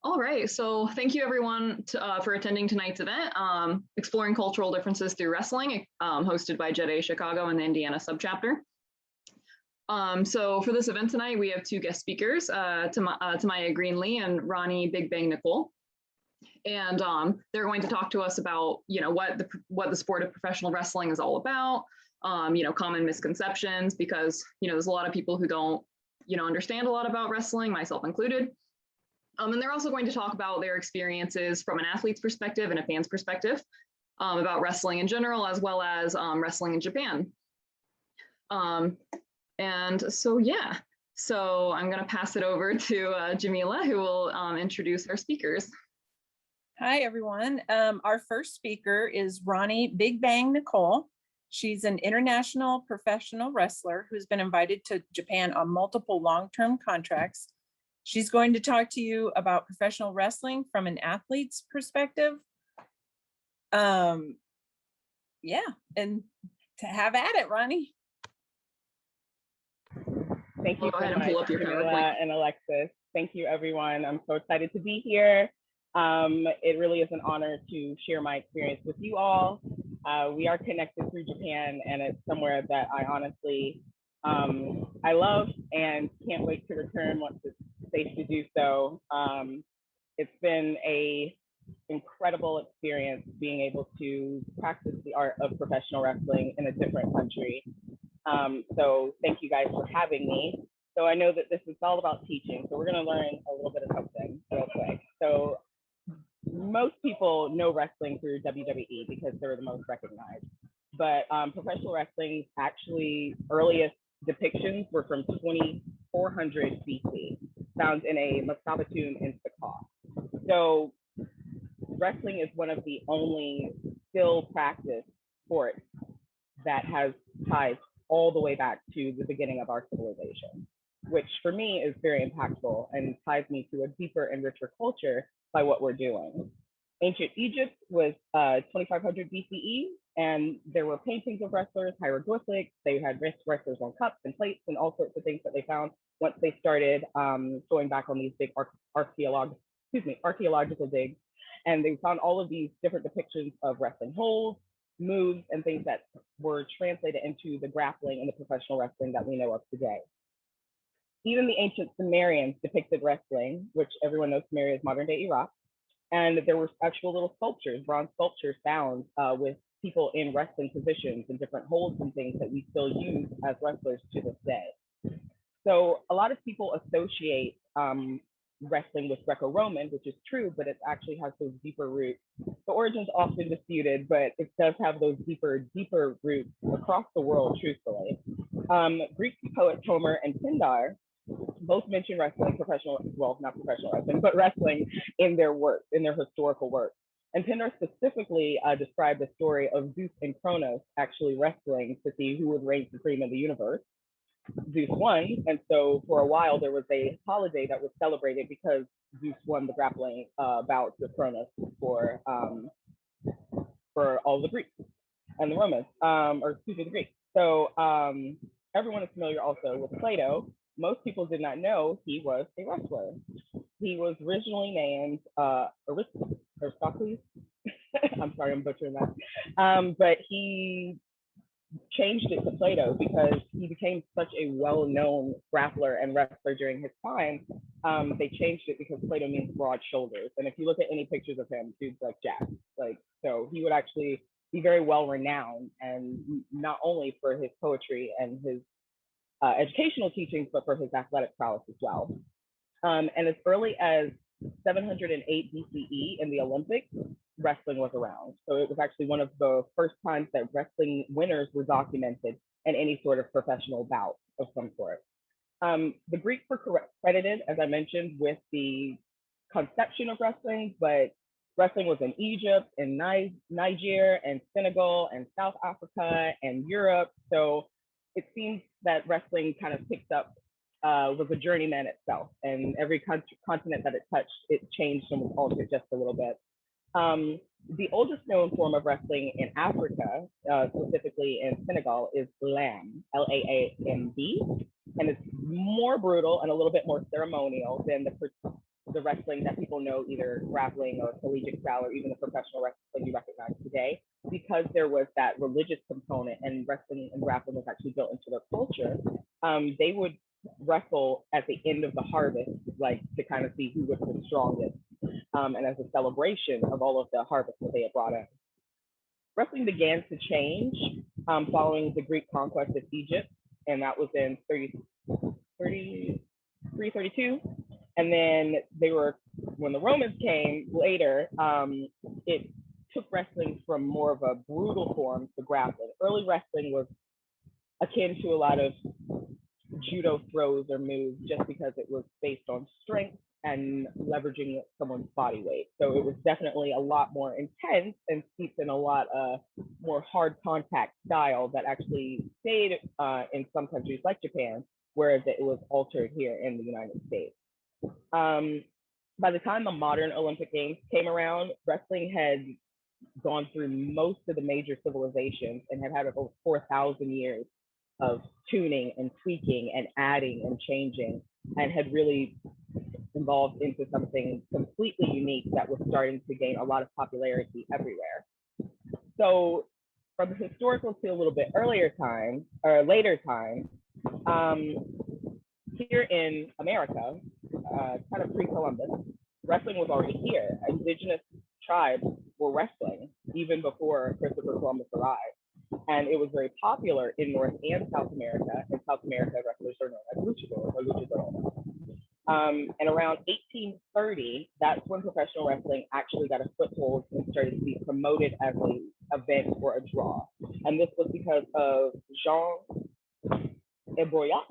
All right, so thank you everyone for attending tonight's event, Exploring Cultural Differences Through Wrestling, hosted by JETAA Chicago and the Indiana Subchapter. So for this event tonight, we have two guest speakers, Tamaya Greenlee and Roni Big Bang Nicole. And they're going to talk to us about, what the sport of professional wrestling is all about, common misconceptions, because, there's a lot of people who don't, understand a lot about wrestling, myself included. And they're also going to talk about their experiences from an athlete's perspective and a fan's perspective about wrestling in general, as well as wrestling in Japan. And so, yeah, so I'm going to pass it over to Jamila, who will introduce our speakers. Hi, everyone. Our first speaker is Roni Big Bang Nicole. She's an international professional wrestler who's been invited to Japan on multiple long-term contracts. She's going to talk to you about professional wrestling from an athlete's perspective. Yeah, and to have at it, Roni. Thank you so much, Camilla and Alexis. Thank you, everyone. I'm so excited to be here. It really is an honor to share my experience with you all. We are connected through Japan, and it's somewhere that I honestly, I love and can't wait to return once it's safe to do so. It's been an incredible experience being able to practice the art of professional wrestling in a different country. So thank you guys for having me. So I know that this is all about teaching, so we're going to learn a little bit of something real quick. So most people know wrestling through WWE because they're the most recognized, but professional wrestling actually earliest depictions were from 2400 BC, found in a masaba tomb in Sakha. So wrestling is one of the only still practiced sports that has ties all the way back to the beginning of our civilization, which for me is very impactful and ties me to a deeper and richer culture by what we're doing. Ancient Egypt was 2500 BCE, and there were paintings of wrestlers, hieroglyphics. They had wrestlers on cups and plates and all sorts of things that they found once they started going back on these big archaeological digs. And they found all of these different depictions of wrestling holds, moves, and things that were translated into the grappling and the professional wrestling that we know of today. Even the ancient Sumerians depicted wrestling, which everyone knows Sumeria is modern day Iraq. And there were actual little sculptures, bronze sculptures found with people in wrestling positions and different holds and things that we still use as wrestlers to this day. So a lot of people associate wrestling with Greco-Roman, which is true, but it actually has those deeper roots. The origin's often disputed, but it does have those deeper roots across the world, truthfully. Greek poets Homer and Pindar both mention wrestling, not professional wrestling, but wrestling in their work, in their historical work. And Pindar specifically described the story of Zeus and Kronos actually wrestling to see who would reign supreme in the universe. Zeus won, and so for a while there was a holiday that was celebrated because Zeus won the grappling bout with Kronos for all the Greeks and the Romans, the Greeks. So everyone is familiar also with Plato. Most people did not know he was a wrestler. He was originally named Aristocles. I'm sorry, I'm butchering that. But he changed it to Plato because he became such a well-known grappler and wrestler during his time. They changed it because Plato means broad shoulders. And if you look at any pictures of him, dude's like jacked. So he would actually be very well renowned, and not only for his poetry and his educational teachings, but for his athletic prowess as well. And as early as 708 BCE in the Olympics, wrestling was around. So it was actually one of the first times that wrestling winners were documented in any sort of professional bout of some sort. The Greeks were credited, as I mentioned, with the conception of wrestling, but wrestling was in Egypt and Niger and Senegal and South Africa and Europe. So it seems that wrestling kind of picked up, was a journeyman itself, and every continent that it touched, it changed and was altered just a little bit. The oldest known form of wrestling in Africa, specifically in Senegal, is Lamb, L-A-A-M-B, and it's more brutal and a little bit more ceremonial than the the wrestling that people know, either grappling or collegiate style or even the professional wrestling you recognize today, because there was that religious component and wrestling and grappling was actually built into their culture. They would wrestle at the end of the harvest, like to kind of see who was the strongest, and as a celebration of all of the harvest that they had brought in. Wrestling began to change following the Greek conquest of Egypt, and that was in 332. And then when the Romans came later, it took wrestling from more of a brutal form to grappling. Early wrestling was akin to a lot of judo throws or moves just because it was based on strength and leveraging someone's body weight. So it was definitely a lot more intense and steeped in a lot more hard contact style that actually stayed in some countries like Japan, whereas it was altered here in the United States. By the time the modern Olympic Games came around, wrestling had gone through most of the major civilizations and had had over 4,000 years of tuning and tweaking and adding and changing, and had really evolved into something completely unique that was starting to gain a lot of popularity everywhere. So from the historical to a little bit earlier time or later time, here in America, kind of pre-Columbus, wrestling was already here. Indigenous tribes were wrestling even before Christopher Columbus arrived. And it was very popular in North and South America. In South America, wrestlers are known as luchadores or luchadoras. And around 1830, that's when professional wrestling actually got a foothold and started to be promoted as an event or a draw. And this was because of Jean Ebroyat.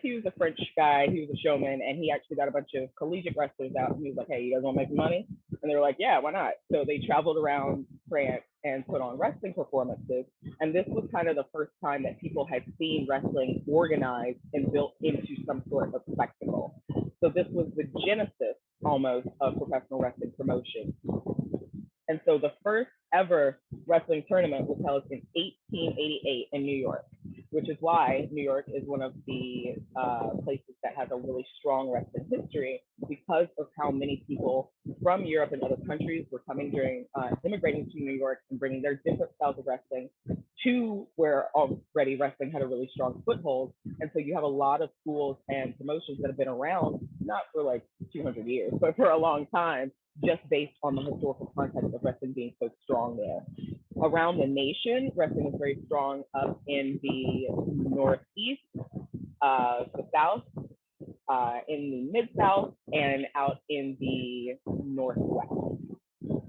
He was a French guy, he was a showman, and he actually got a bunch of collegiate wrestlers out. And he was like, hey, you guys want to make money? And they were like, yeah, why not? So they traveled around France and put on wrestling performances. And this was kind of the first time that people had seen wrestling organized and built into some sort of spectacle. So this was the genesis almost of professional wrestling promotion. And so the first ever wrestling tournament was held in 1888 in New York, which is why New York is one of the places that has a really strong wrestling history, because of how many people from Europe and other countries were coming immigrating to New York and bringing their different styles of wrestling to where already wrestling had a really strong foothold. And so you have a lot of schools and promotions that have been around, not for like 200 years, but for a long time, just based on the historical context of wrestling being so strong there. Around the nation, wrestling is very strong up in the Northeast, the South, in the Mid-South, and out in the Northwest,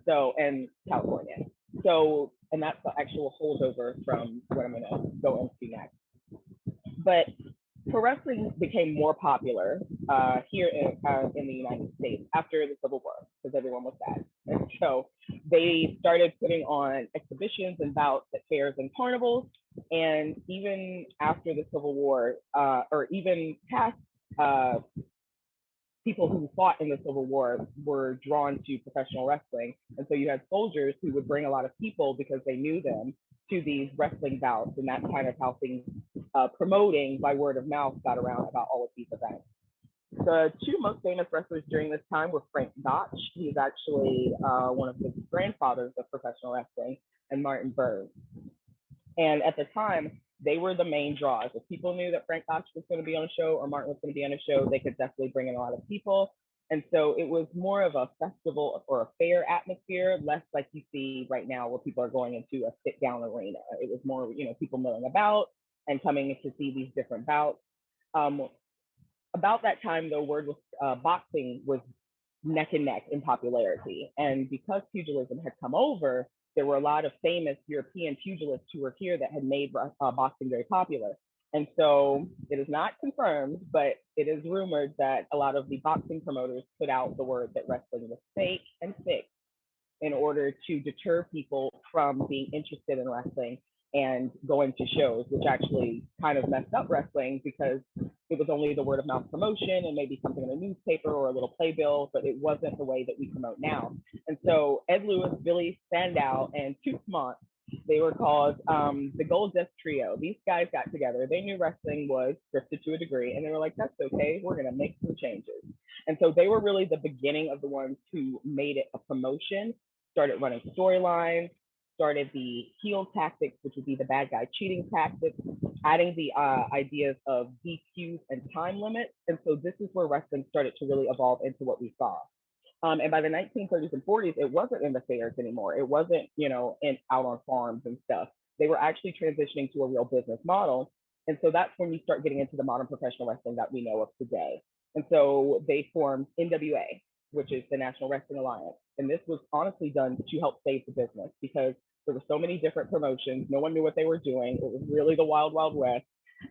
so, and California. So, and that's the actual holdover from what I'm gonna go into next. But pro wrestling became more popular here in the United States after the Civil War, because everyone was sad. And so they started putting on exhibitions and bouts at fairs and carnivals. And even after the Civil War, or even past people who fought in the Civil War were drawn to professional wrestling. And so you had soldiers who would bring a lot of people because they knew them to these wrestling bouts. And that's kind of how things promoting by word of mouth got around about all of these events. The two most famous wrestlers during this time were Frank Gotch. He's actually one of the grandfathers of professional wrestling, and Martin Bird. And at the time, they were the main draws. If people knew that Frank Gotch was going to be on a show or Martin was going to be on a show, they could definitely bring in a lot of people. And so it was more of a festival or a fair atmosphere, less like you see right now where people are going into a sit-down arena. It was more, people milling about and coming to see these different bouts. About that time, though, word was boxing was neck and neck in popularity. And because pugilism had come over, there were a lot of famous European pugilists who were here that had made boxing very popular. And so it is not confirmed, but it is rumored that a lot of the boxing promoters put out the word that wrestling was fake and fixed in order to deter people from being interested in wrestling and going to shows, which actually kind of messed up wrestling because it was only the word of mouth promotion and maybe something in a newspaper or a little playbill, but it wasn't the way that we promote now. And so Ed Lewis, Billy Sandow, and Toots Mondt They were called the Gold Dust Trio. These guys got together. They knew wrestling was scripted to a degree, and they were like, that's okay. We're going to make some changes. And so they were really the beginning of the ones who made it a promotion, started running storylines, started the heel tactics, which would be the bad guy cheating tactics, adding the ideas of DQs and time limits. And so this is where wrestling started to really evolve into what we saw. And by the 1930s and 40s, it wasn't in the fairs anymore. It wasn't, out on farms and stuff. They were actually transitioning to a real business model. And so that's when you start getting into the modern professional wrestling that we know of today. And so they formed NWA, which is the National Wrestling Alliance. And this was honestly done to help save the business because there were so many different promotions. No one knew what they were doing. It was really the wild, wild west.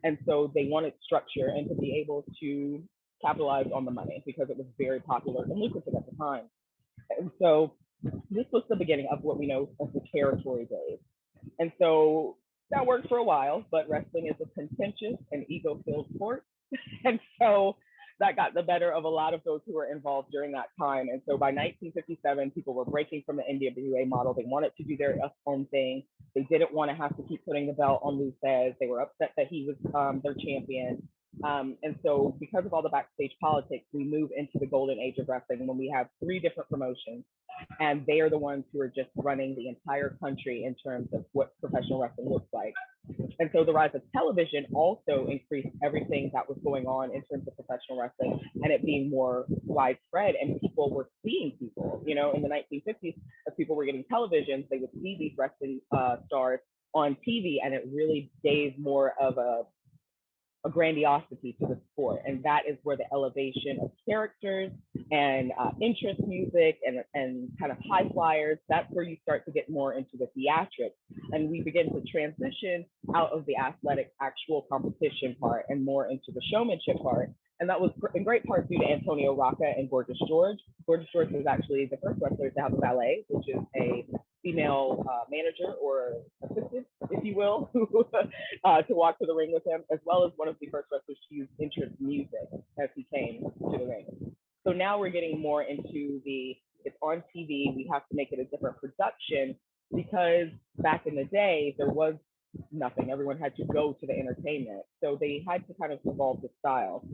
And so they wanted structure and to be able to capitalize on the money because it was very popular and lucrative at the time. And so this was the beginning of what we know as the territory days. And so that worked for a while, but wrestling is a contentious and ego-filled sport. And so that got the better of a lot of those who were involved during that time. And so by 1957, people were breaking from the NWA model. They wanted to do their own thing. They didn't want to have to keep putting the belt on Lou Thesz. They were upset that he was their champion. And so because of all the backstage politics, we move into the golden age of wrestling when we have 3 different promotions, and they are the ones who are just running the entire country in terms of what professional wrestling looks like. And so the rise of television also increased everything that was going on in terms of professional wrestling and it being more widespread, and people were seeing people, in the 1950s, as people were getting televisions, they would see these wrestling stars on TV, and it really gave more of a grandiosity to the sport. And that is where the elevation of characters and interest music and kind of high flyers, that's where you start to get more into the theatrics. And we begin to transition out of the athletic actual competition part and more into the showmanship part. And that was in great part due to Antonio Rocca and Gorgeous George. Gorgeous George was actually the first wrestler to have a valet, which is a female manager or assistant, if you will, to walk to the ring with him, as well as one of the first wrestlers to use interest music as he came to the ring. So now we're getting more into it's on TV, we have to make it a different production because back in the day, there was nothing. Everyone had to go to the entertainment. So they had to kind of evolve the style.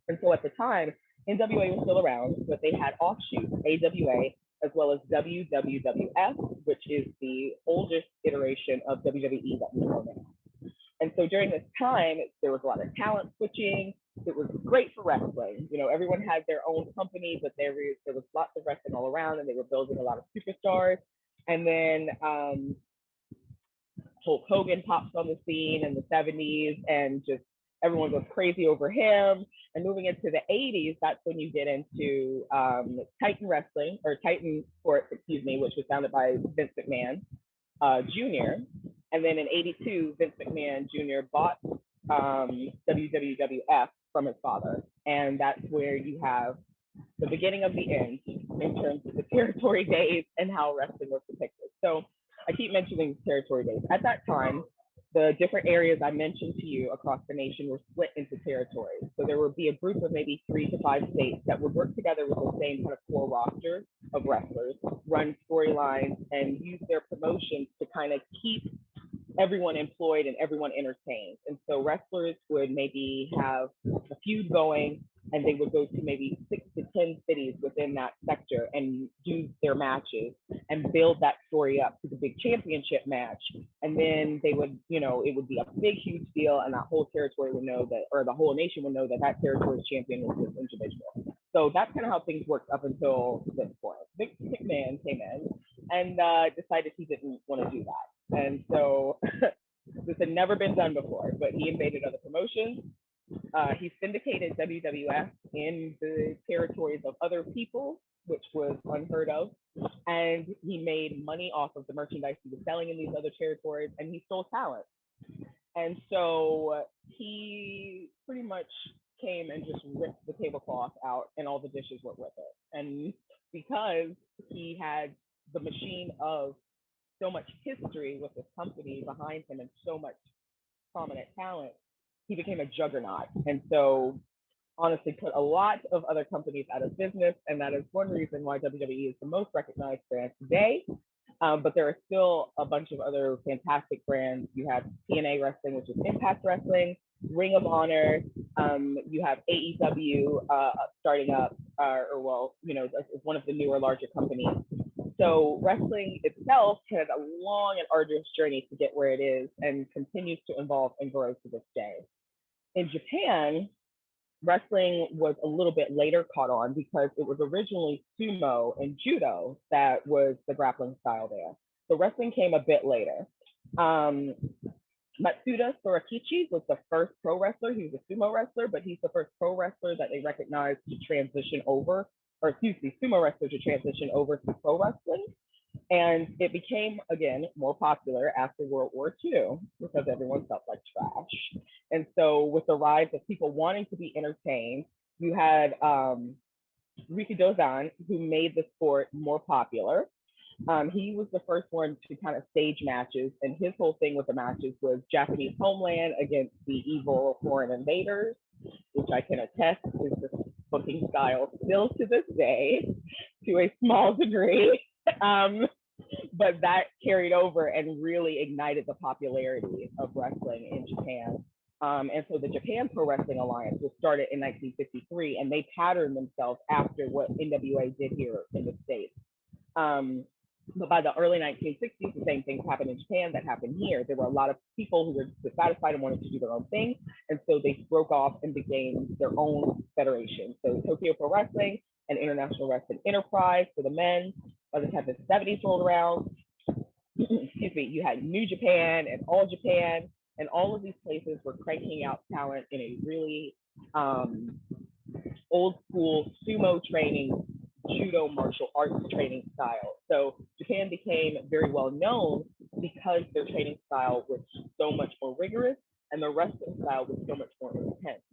And so at the time, NWA was still around, but they had offshoots, AWA, as well as WWWF, which is the oldest iteration of WWE that we know now. And so during this time, there was a lot of talent switching. It was great for wrestling. Everyone had their own company, but there was lots of wrestling all around, and they were building a lot of superstars. And then Hulk Hogan pops on the scene in the 70s, and just everyone goes crazy over him. And moving into the 80s, that's when you get into Titan Wrestling, or Titan Sports, which was founded by Vince McMahon Jr. And then in 82, Vince McMahon Jr. bought WWF from his father. And that's where you have the beginning of the end in terms of the territory days and how wrestling was depicted. So I keep mentioning territory days. At that time, the different areas I mentioned to you across the nation were split into territories. So there would be a group of maybe 3 to 5 states that would work together with the same kind of core roster of wrestlers, run storylines, and use their promotions to kind of keep everyone employed and everyone entertained. And so wrestlers would maybe have a feud going, and they would go to maybe 6 to 10 cities within that sector and do their matches and build that story up to the big championship match. And then they would, it would be a big, huge deal, and that whole territory would know that, or the whole nation would know that that territory's champion was this individual. So that's kind of how things worked up until this point. Vince McMahon came in and decided he didn't want to do that. And so this had never been done before, but he invaded other promotions. He syndicated WWF in the territories of other people, which was unheard of. And he made money off of the merchandise he was selling in these other territories, and he stole talent. And so he pretty much came and just ripped the tablecloth out, and all the dishes went with it. And because he had the machine of so much history with this company behind him and so much prominent talent, he became a juggernaut. And so honestly put a lot of other companies out of business. And that is one reason why WWE is the most recognized brand today. But there are still a bunch of other fantastic brands. You have TNA Wrestling, which is Impact Wrestling, Ring of Honor. You have AEW starting up, it's one of the newer, larger companies. So wrestling itself had a long and arduous journey to get where it is and continues to evolve and grow to this day. In Japan, wrestling was a little bit later caught on because it was originally sumo and judo that was the grappling style there. So wrestling came a bit later. Matsuda Sorakichi was the first pro wrestler. He was a sumo wrestler, but he's the first pro wrestler that they recognized to transition over, sumo wrestler to transition over to pro wrestling. And it became, again, more popular after World War II because everyone felt like trash. And so with the rise of people wanting to be entertained, you had Riki Dozan, who made the sport more popular. He was the first one to kind of stage matches, and his whole thing with the matches was Japanese homeland against the evil foreign invaders, which I can attest is the booking style still to this day, to a small degree. But that carried over and really ignited the popularity of wrestling in Japan. And so the Japan Pro Wrestling Alliance was started in 1953, and they patterned themselves after what NWA did here in the States. But by the early 1960s, the same things happened in Japan that happened here. There were a lot of people who were dissatisfied and wanted to do their own thing. And so they broke off and became their own federation. So Tokyo Pro Wrestling and International Wrestling Enterprise for the men. By the time the 70s rolled around, you had New Japan and All Japan, and all of these places were cranking out talent in a really old school sumo training, judo martial arts training style. So Japan became very well known because their training style was so much more rigorous and the wrestling style was so much more intense.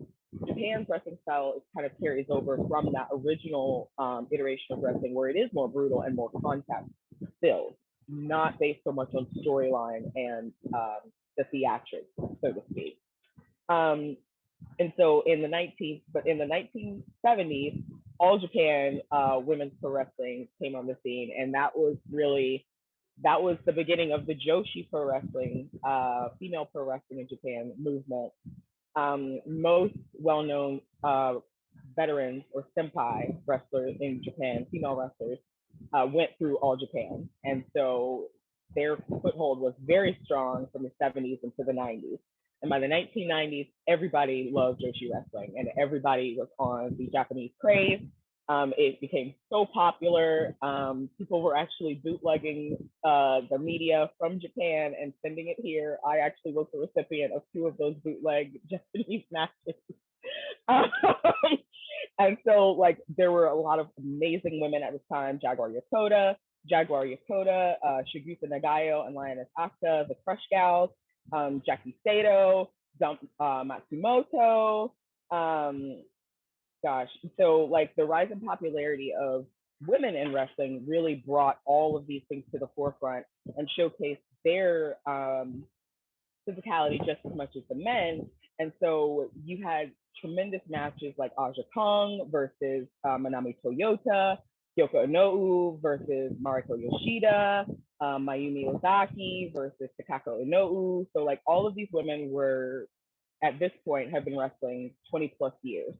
Japan's wrestling style kind of carries over from that original iteration of wrestling where it is more brutal and more contact filled, not based so much on storyline and the theatrics, so to speak. And so in the 1970s, All Japan women's pro wrestling came on the scene, and that was the beginning of the Joshi pro wrestling, female pro wrestling in Japan movement. Most well-known veterans or senpai wrestlers in Japan, female wrestlers, went through All Japan, and so their foothold was very strong from the 70s into the 90s. And by the 1990s, everybody loved Joshi wrestling and everybody was on the Japanese craze. It became so popular. People were actually bootlegging the media from Japan and sending it here. I actually was the recipient of 2 of those bootleg Japanese matches. And so like there were a lot of amazing women at this time: Jaguar Yokota, Shigusa Nagayo and Lioness Asuka, the Crush Gals, Jackie Sato, Matsumoto. So like the rise in popularity of women in wrestling really brought all of these things to the forefront and showcased their physicality just as much as the men. And so you had tremendous matches like Aja Kong versus Manami Toyota, Kyoko Inoue versus Mariko Yoshida, Mayumi Ozaki versus Takako Inoue. So like all of these women were, at this point, have been wrestling 20 plus years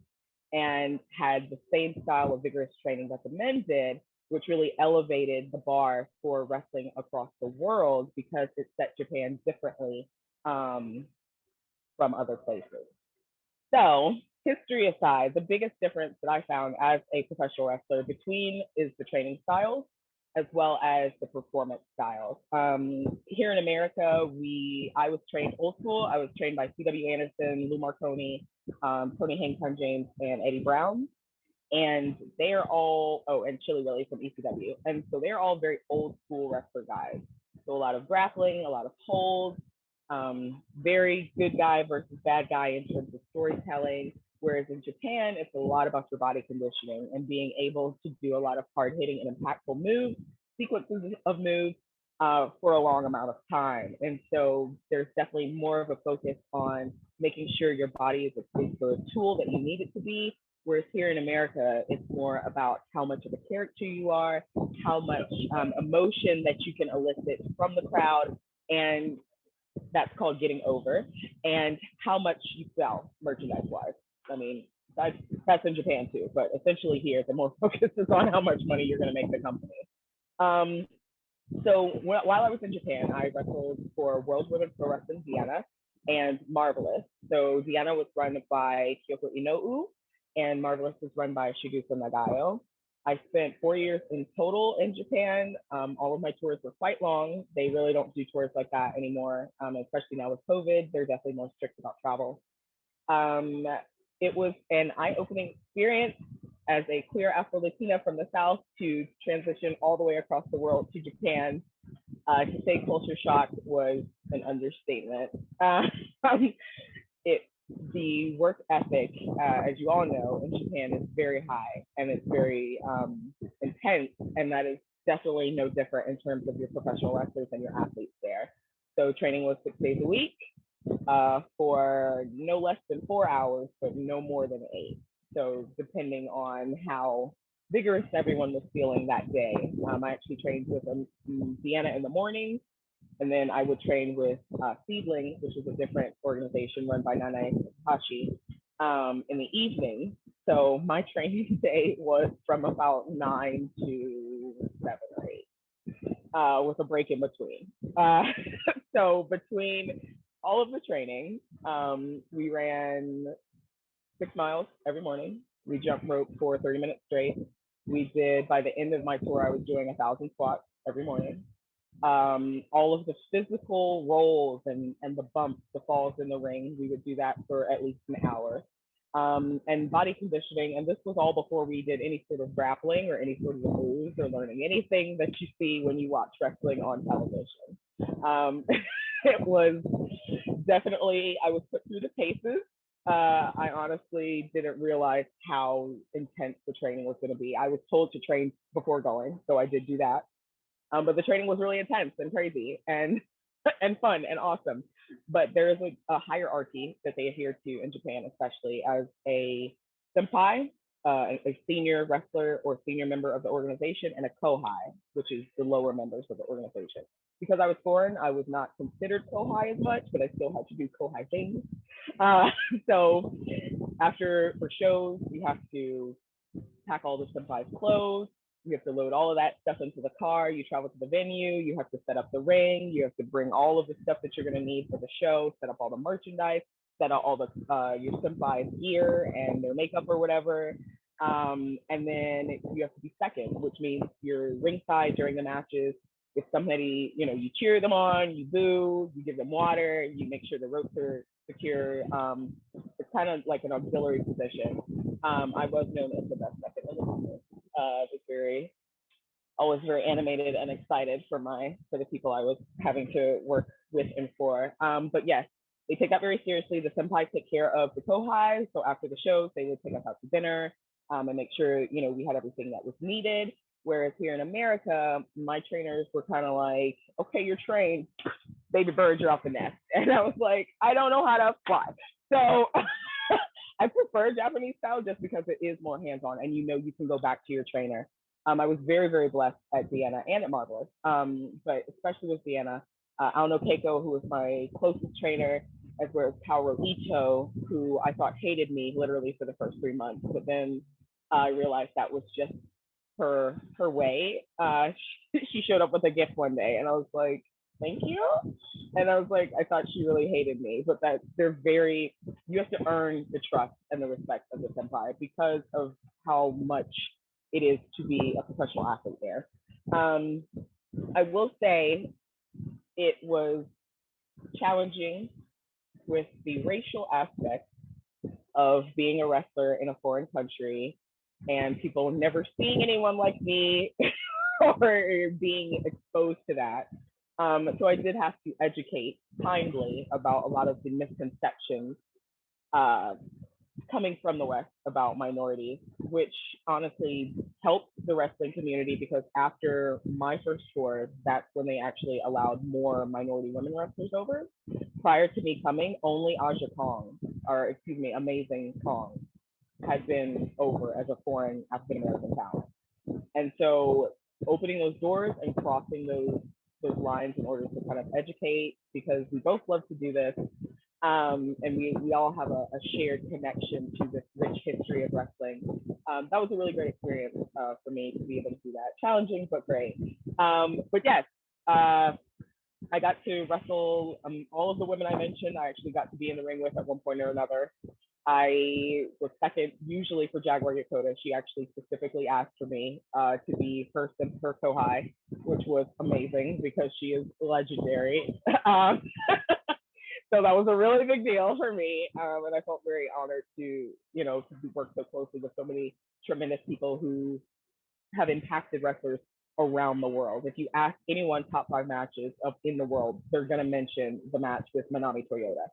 and had the same style of vigorous training that the men did, which really elevated the bar for wrestling across the world because it set Japan differently from other places. So history aside, the biggest difference that I found as a professional wrestler between is the training styles as well as the performance styles. Here in America, I was trained old school. I was trained by C.W. Anderson, Lou Marconi, Tony Hang James, and Eddie Brown. And they are all, and Chili Willie from ECW. And so they're all very old school wrestler guys. So a lot of grappling, a lot of holds, very good guy versus bad guy in terms of storytelling. Whereas in Japan, it's a lot about your body conditioning and being able to do a lot of hard hitting and impactful moves, sequences of moves for a long amount of time. And so there's definitely more of a focus on making sure your body is the tool that you need it to be, Whereas here in America, it's more about how much of a character you are, how much emotion that you can elicit from the crowd, and that's called getting over, and how much you sell merchandise-wise. I mean, that's in Japan too, but essentially here, the more focus is on how much money you're going to make the company. So while I was in Japan, I wrestled for World Women's Pro Wrestling Vienna and Marvelous. So Vienna was run by Kyoko Inoue, and Marvelous was run by Shigusa Nagayo. I spent 4 years in total in Japan. All of my tours were quite long. They really don't do tours like that anymore, especially now with COVID. They're definitely more strict about travel. It was an eye-opening experience as a queer Afro-Latina from the South to transition all the way across the world to Japan. To say culture shock was an understatement. The work ethic, as you all know, in Japan is very high, and it's very intense, and that is definitely no different in terms of your professional wrestlers and your athletes there. So training was 6 days a week for no less than 4 hours, but no more than 8. So depending on how vigorous everyone was feeling that day. I actually trained with Vienna in the morning, and then I would train with Seedling, which is a different organization run by Nanae Hashi, in the evening. So my training day was from about 9 to 7 or 8, with a break in between. So between all of the training, we ran 6 miles every morning. We jumped rope for 30 minutes straight. We did, by the end of my tour, I was doing 1,000 squats every morning. All of the physical rolls and the bumps, the falls in the ring, we would do that for at least an hour. And body conditioning, and this was all before we did any sort of grappling or any sort of moves or learning anything that you see when you watch wrestling on television. It was definitely, I was put through the paces. I honestly didn't realize how intense the training was going to be. I was told to train before going, so I did do that. But the training was really intense and crazy and fun and awesome. But there is a hierarchy that they adhere to in Japan, especially as a senpai, a senior wrestler or senior member of the organization, and a kohai, which is the lower members of the organization. Because I was foreign, I was not considered kohai as much, but I still had to do kohai things. So for shows, you have to pack all the senpai's clothes. You have to load all of that stuff into the car. You travel to the venue. You have to set up the ring. You have to bring all of the stuff that you're going to need for the show, set up all the merchandise, set up all the your senpai's gear and their makeup or whatever. And then you have to be second, which means you're ringside during the matches. If somebody, you cheer them on, you boo, you give them water, you make sure the ropes are secure. It's kind of like an auxiliary position. I was known as the best second in the business. I was very animated and excited for the people I was having to work with and for. But yes, they take that very seriously. The senpai take care of the kohai. So after the shows, they would take us out to dinner and make sure, we had everything that was needed. Whereas here in America, my trainers were kind of like, okay, you're trained, baby bird, you're off the nest. And I was like, I don't know how to fly. So I prefer Japanese style just because it is more hands-on and you can go back to your trainer. I was very, very blessed at Vienna and at Marvelous, but especially with Vienna. Aono Keiko, who was my closest trainer, as well as Kaoru Ito, who I thought hated me literally for the first 3 months, but then I realized that was just her way. She showed up with a gift one day, and I was like, "Thank you." And I was like, I thought she really hated me, but that you have to earn the trust and the respect of the senpai because of how much it is to be a professional athlete there. I will say it was challenging with the racial aspect of being a wrestler in a foreign country and people never seeing anyone like me or being exposed to that. So I did have to educate kindly about a lot of the misconceptions coming from the West about minorities, which honestly helped the wrestling community because after my first tour, that's when they actually allowed more minority women wrestlers over. Prior to me coming, only Aja Kong, or excuse me, Amazing Kong, had been over as a foreign African American talent. And so opening those doors and crossing those lines in order to kind of educate, because we both love to do this. And we all have a shared connection to this rich history of wrestling. That was a really great experience for me to be able to do that. Challenging, but great. But yes, I got to wrestle all of the women I mentioned. I actually got to be in the ring with at one point or another. I was second, usually for Jaguar Yokota. She actually specifically asked for me to be first in her Kohai, which was amazing because she is legendary. So that was a really big deal for me, and I felt very honored to, to work so closely with so many tremendous people who have impacted wrestlers around the world. If you ask anyone top 5 matches in the world, they're going to mention the match with Manami Toyota.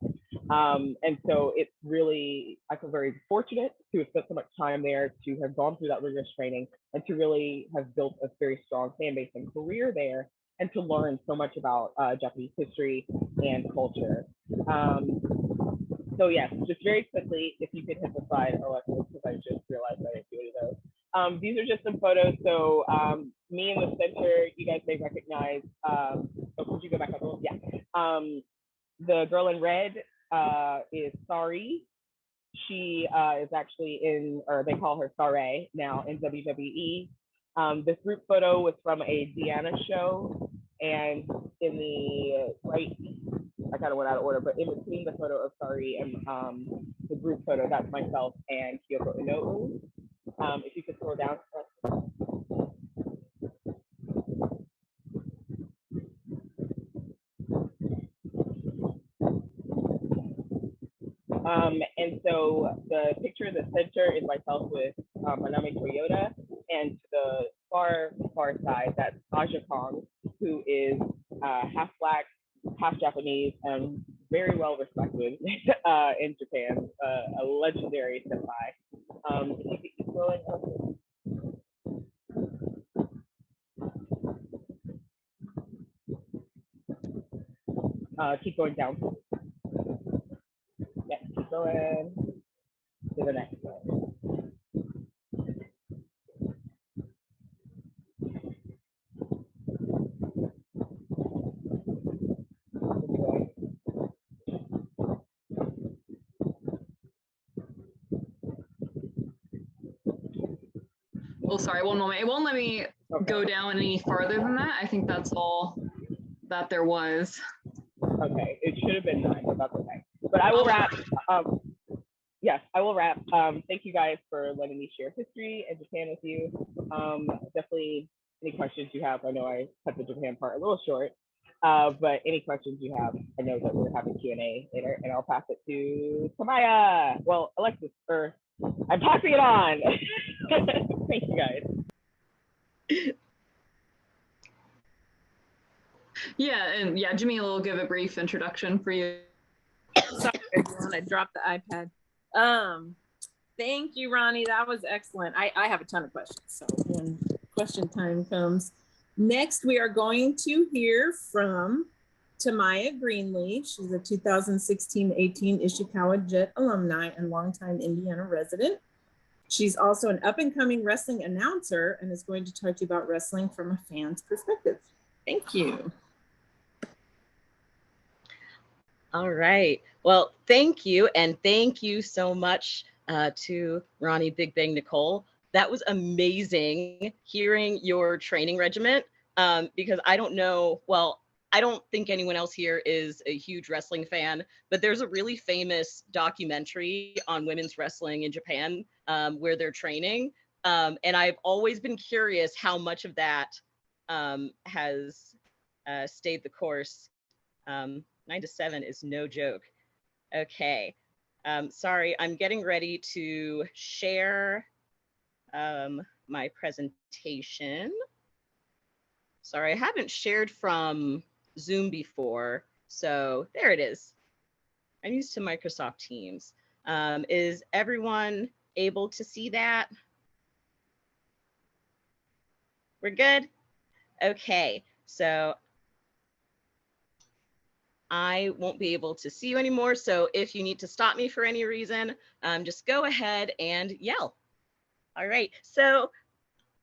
And so it's really, I feel very fortunate to have spent so much time there, to have gone through that rigorous training, and to really have built a very strong fan base and career there, and to learn so much about Japanese history and culture. So yes, just very quickly, if you could hit the slide, Alexis, because I just realized I didn't do any of those. These are just some photos. So me in the center, you guys may recognize. Could you go back up a little? Yeah. The girl in red is Sari. She is actually in, or they call her Sare now, in WWE. This group photo was from a Deanna show, and in the right, I kind of went out of order, but in between the photo of Sari and the group photo, that's myself and Kyoko Inoue. If you could scroll down. And so the picture in the center is myself with Manami Toyota, and to the far side, that's Aja Kong, who is half black, half Japanese, and very well respected in Japan, a legendary senpai. If you keep scrolling up, keep going down. Yeah, keep going to the next one. Oh, sorry, one moment. It won't let me go down any farther than that. I think that's all that there was. Okay, it should have been 9, but that's okay. But I will wrap. Yes, I will wrap. Thank you guys for letting me share history and Japan with you. Definitely any questions you have. I know I cut the Japan part a little short, but any questions you have, I know that we're having Q&A later, and I'll pass it to Tamaya. Well, Alexis, I'm passing it on. Thank you guys. Yeah, and yeah, Jimmy will give a brief introduction for you. Sorry, everyone, I dropped the iPad. Thank you, Roni. That was excellent. I have a ton of questions, so when question time comes. Next, we are going to hear from Tamaya Greenlee. She's a 2016-18 Ishikawa Jet alumni and longtime Indiana resident. She's also an up-and-coming wrestling announcer and is going to talk to you about wrestling from a fan's perspective. Thank you. All right. Well, thank you. And thank you so much to Roni Big Bang Nicole. That was amazing hearing your training regiment because I don't know, well, I don't think anyone else here is a huge wrestling fan, but there's a really famous documentary on women's wrestling in Japan where they're training. And I've always been curious how much of that has stayed the course. 9 to 7 is no joke. Okay. Sorry, I'm getting ready to share my presentation. Sorry, I haven't shared from Zoom before. So there it is. I'm used to Microsoft Teams. Is everyone able to see that? We're good? Okay, so I won't be able to see you anymore. So if you need to stop me for any reason, just go ahead and yell. All right. So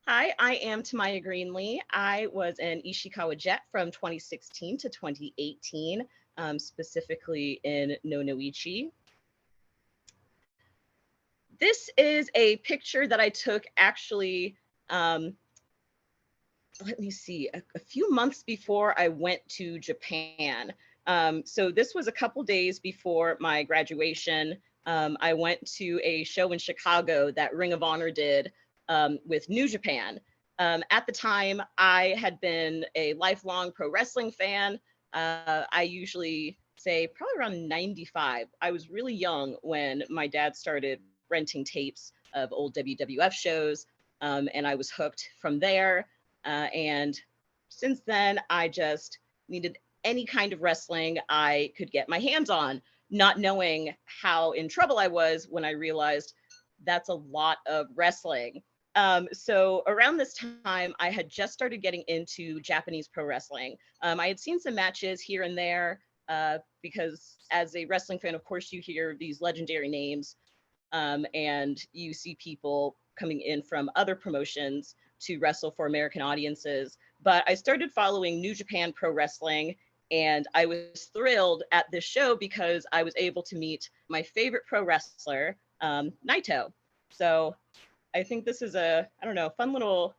hi, I am Tamaya Greenlee. I was an Ishikawa Jet from 2016 to 2018, specifically in Nonoichi. This is a picture that I took actually, let me see, a few months before I went to Japan. So this was a couple days before my graduation. I went to a show in Chicago that Ring of Honor did with New Japan. At the time, I had been a lifelong pro wrestling fan. I usually say probably around 95. I was really young when my dad started renting tapes of old WWF shows, and I was hooked from there. And since then, I just needed any kind of wrestling I could get my hands on, not knowing how in trouble I was when I realized that's a lot of wrestling. So around this time, I had just started getting into Japanese pro wrestling. I had seen some matches here and there because as a wrestling fan, of course, you hear these legendary names and you see people coming in from other promotions to wrestle for American audiences. But I started following New Japan Pro Wrestling, and I was thrilled at this show because I was able to meet my favorite pro wrestler, Naito. So I think this is a, I don't know, fun little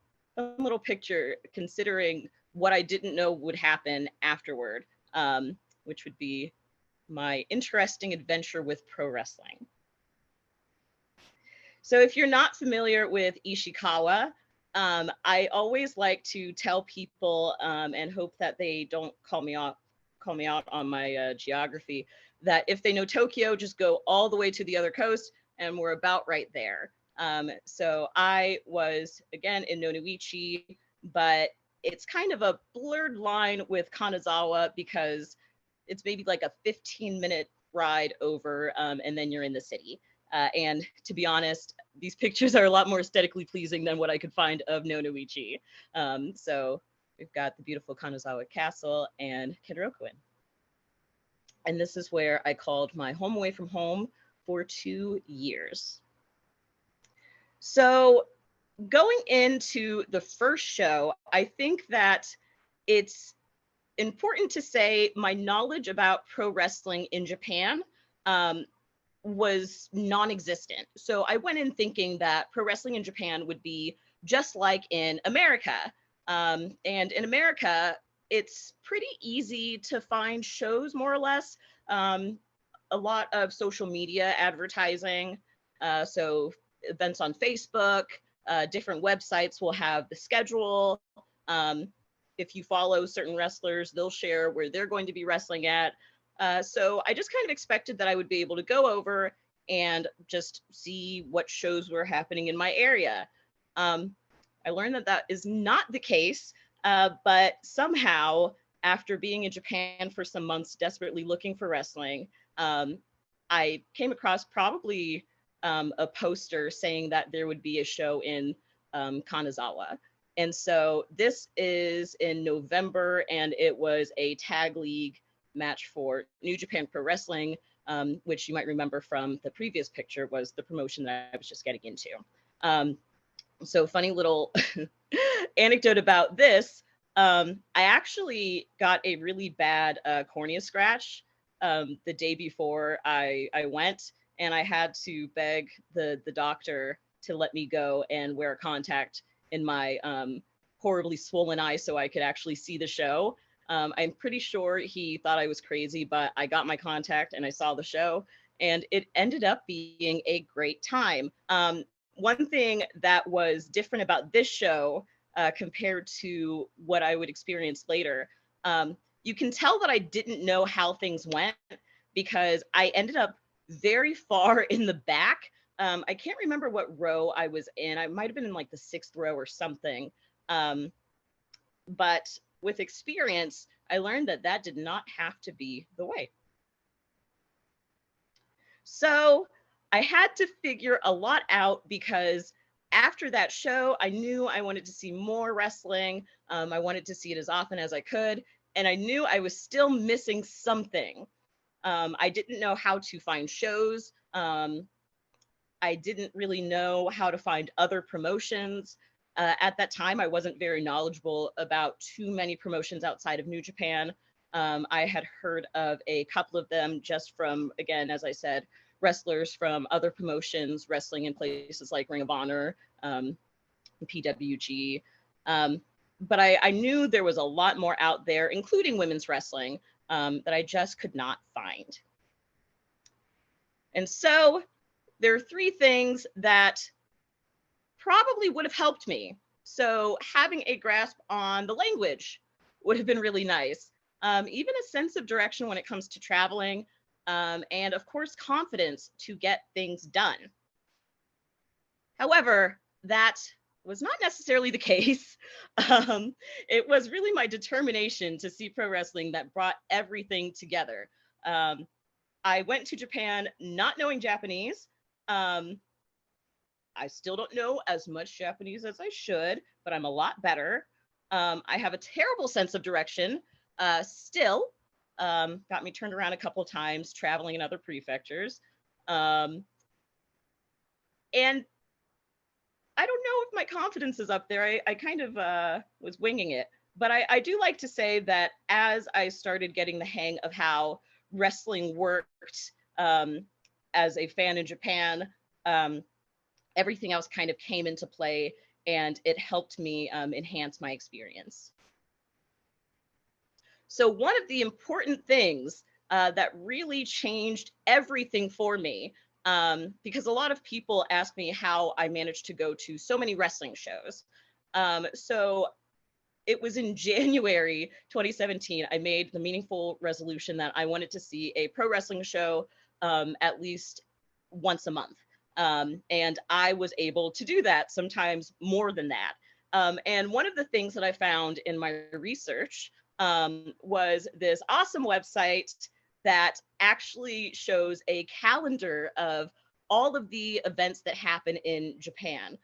picture considering what I didn't know would happen afterward, which would be my interesting adventure with pro wrestling. So if you're not familiar with Ishikawa, I always like to tell people and hope that they don't call me out on my geography, that if they know Tokyo, just go all the way to the other coast and we're about right there. So I was, again, in Nonoichi, but it's kind of a blurred line with Kanazawa because it's maybe like a 15-minute ride over and then you're in the city. And to be honest, these pictures are a lot more aesthetically pleasing than what I could find of Nonoichi. So we've got the beautiful Kanazawa Castle and Kenroku-in. And this is where I called my home away from home for 2 years. So going into the first show, I think that it's important to say my knowledge about pro wrestling in Japan was non-existent. So I went in thinking that pro wrestling in Japan would be just like in America. And in America, it's pretty easy to find shows, more or less. A lot of social media advertising. So events on Facebook, different websites will have the schedule. If you follow certain wrestlers, they'll share where they're going to be wrestling at. So I just kind of expected that I would be able to go over and just see what shows were happening in my area. I learned that that is not the case, but somehow after being in Japan for some months, desperately looking for wrestling, I came across probably a poster saying that there would be a show in Kanazawa. And so this is in November, and it was a tag league match for New Japan Pro Wrestling, which you might remember from the previous picture was the promotion that I was just getting into. So funny little anecdote about this. I actually got a really bad cornea scratch the day before I went, and I had to beg the doctor to let me go and wear a contact in my horribly swollen eye so I could actually see the show. I'm pretty sure he thought I was crazy, but I got my contact and I saw the show, and it ended up being a great time. One thing that was different about this show compared to what I would experience later, you can tell that I didn't know how things went because I ended up very far in the back. I can't remember what row I was in. I might have been in like the 6th row or something. But with experience, I learned that that did not have to be the way. So I had to figure a lot out because after that show, I knew I wanted to see more wrestling. I wanted to see it as often as I could. And I knew I was still missing something. I didn't know how to find shows. I didn't really know how to find other promotions. At that time, I wasn't very knowledgeable about too many promotions outside of New Japan. I had heard of a couple of them just from, again, as I said, wrestlers from other promotions, wrestling in places like Ring of Honor, PWG. But I knew there was a lot more out there, including women's wrestling, that I just could not find. And so there are three things that probably would have helped me. So having a grasp on the language would have been really nice. Even a sense of direction when it comes to traveling, and of course, confidence to get things done. However, that was not necessarily the case. It was really my determination to see pro wrestling that brought everything together. I went to Japan not knowing Japanese. I still don't know as much Japanese as I should, but I'm a lot better. I have a terrible sense of direction still. Got me turned around a couple of times traveling in other prefectures. And I don't know if my confidence is up there. I kind of was winging it. But I do like to say that as I started getting the hang of how wrestling worked as a fan in Japan, everything else kind of came into play, and it helped me enhance my experience. So one of the important things that really changed everything for me, because a lot of people ask me how I managed to go to so many wrestling shows. So it was in January 2017, I made the meaningful resolution that I wanted to see a pro wrestling show at least once a month. And I was able to do that, sometimes more than that. And one of the things that I found in my research was this awesome website that actually shows a calendar of all of the events that happen in Japan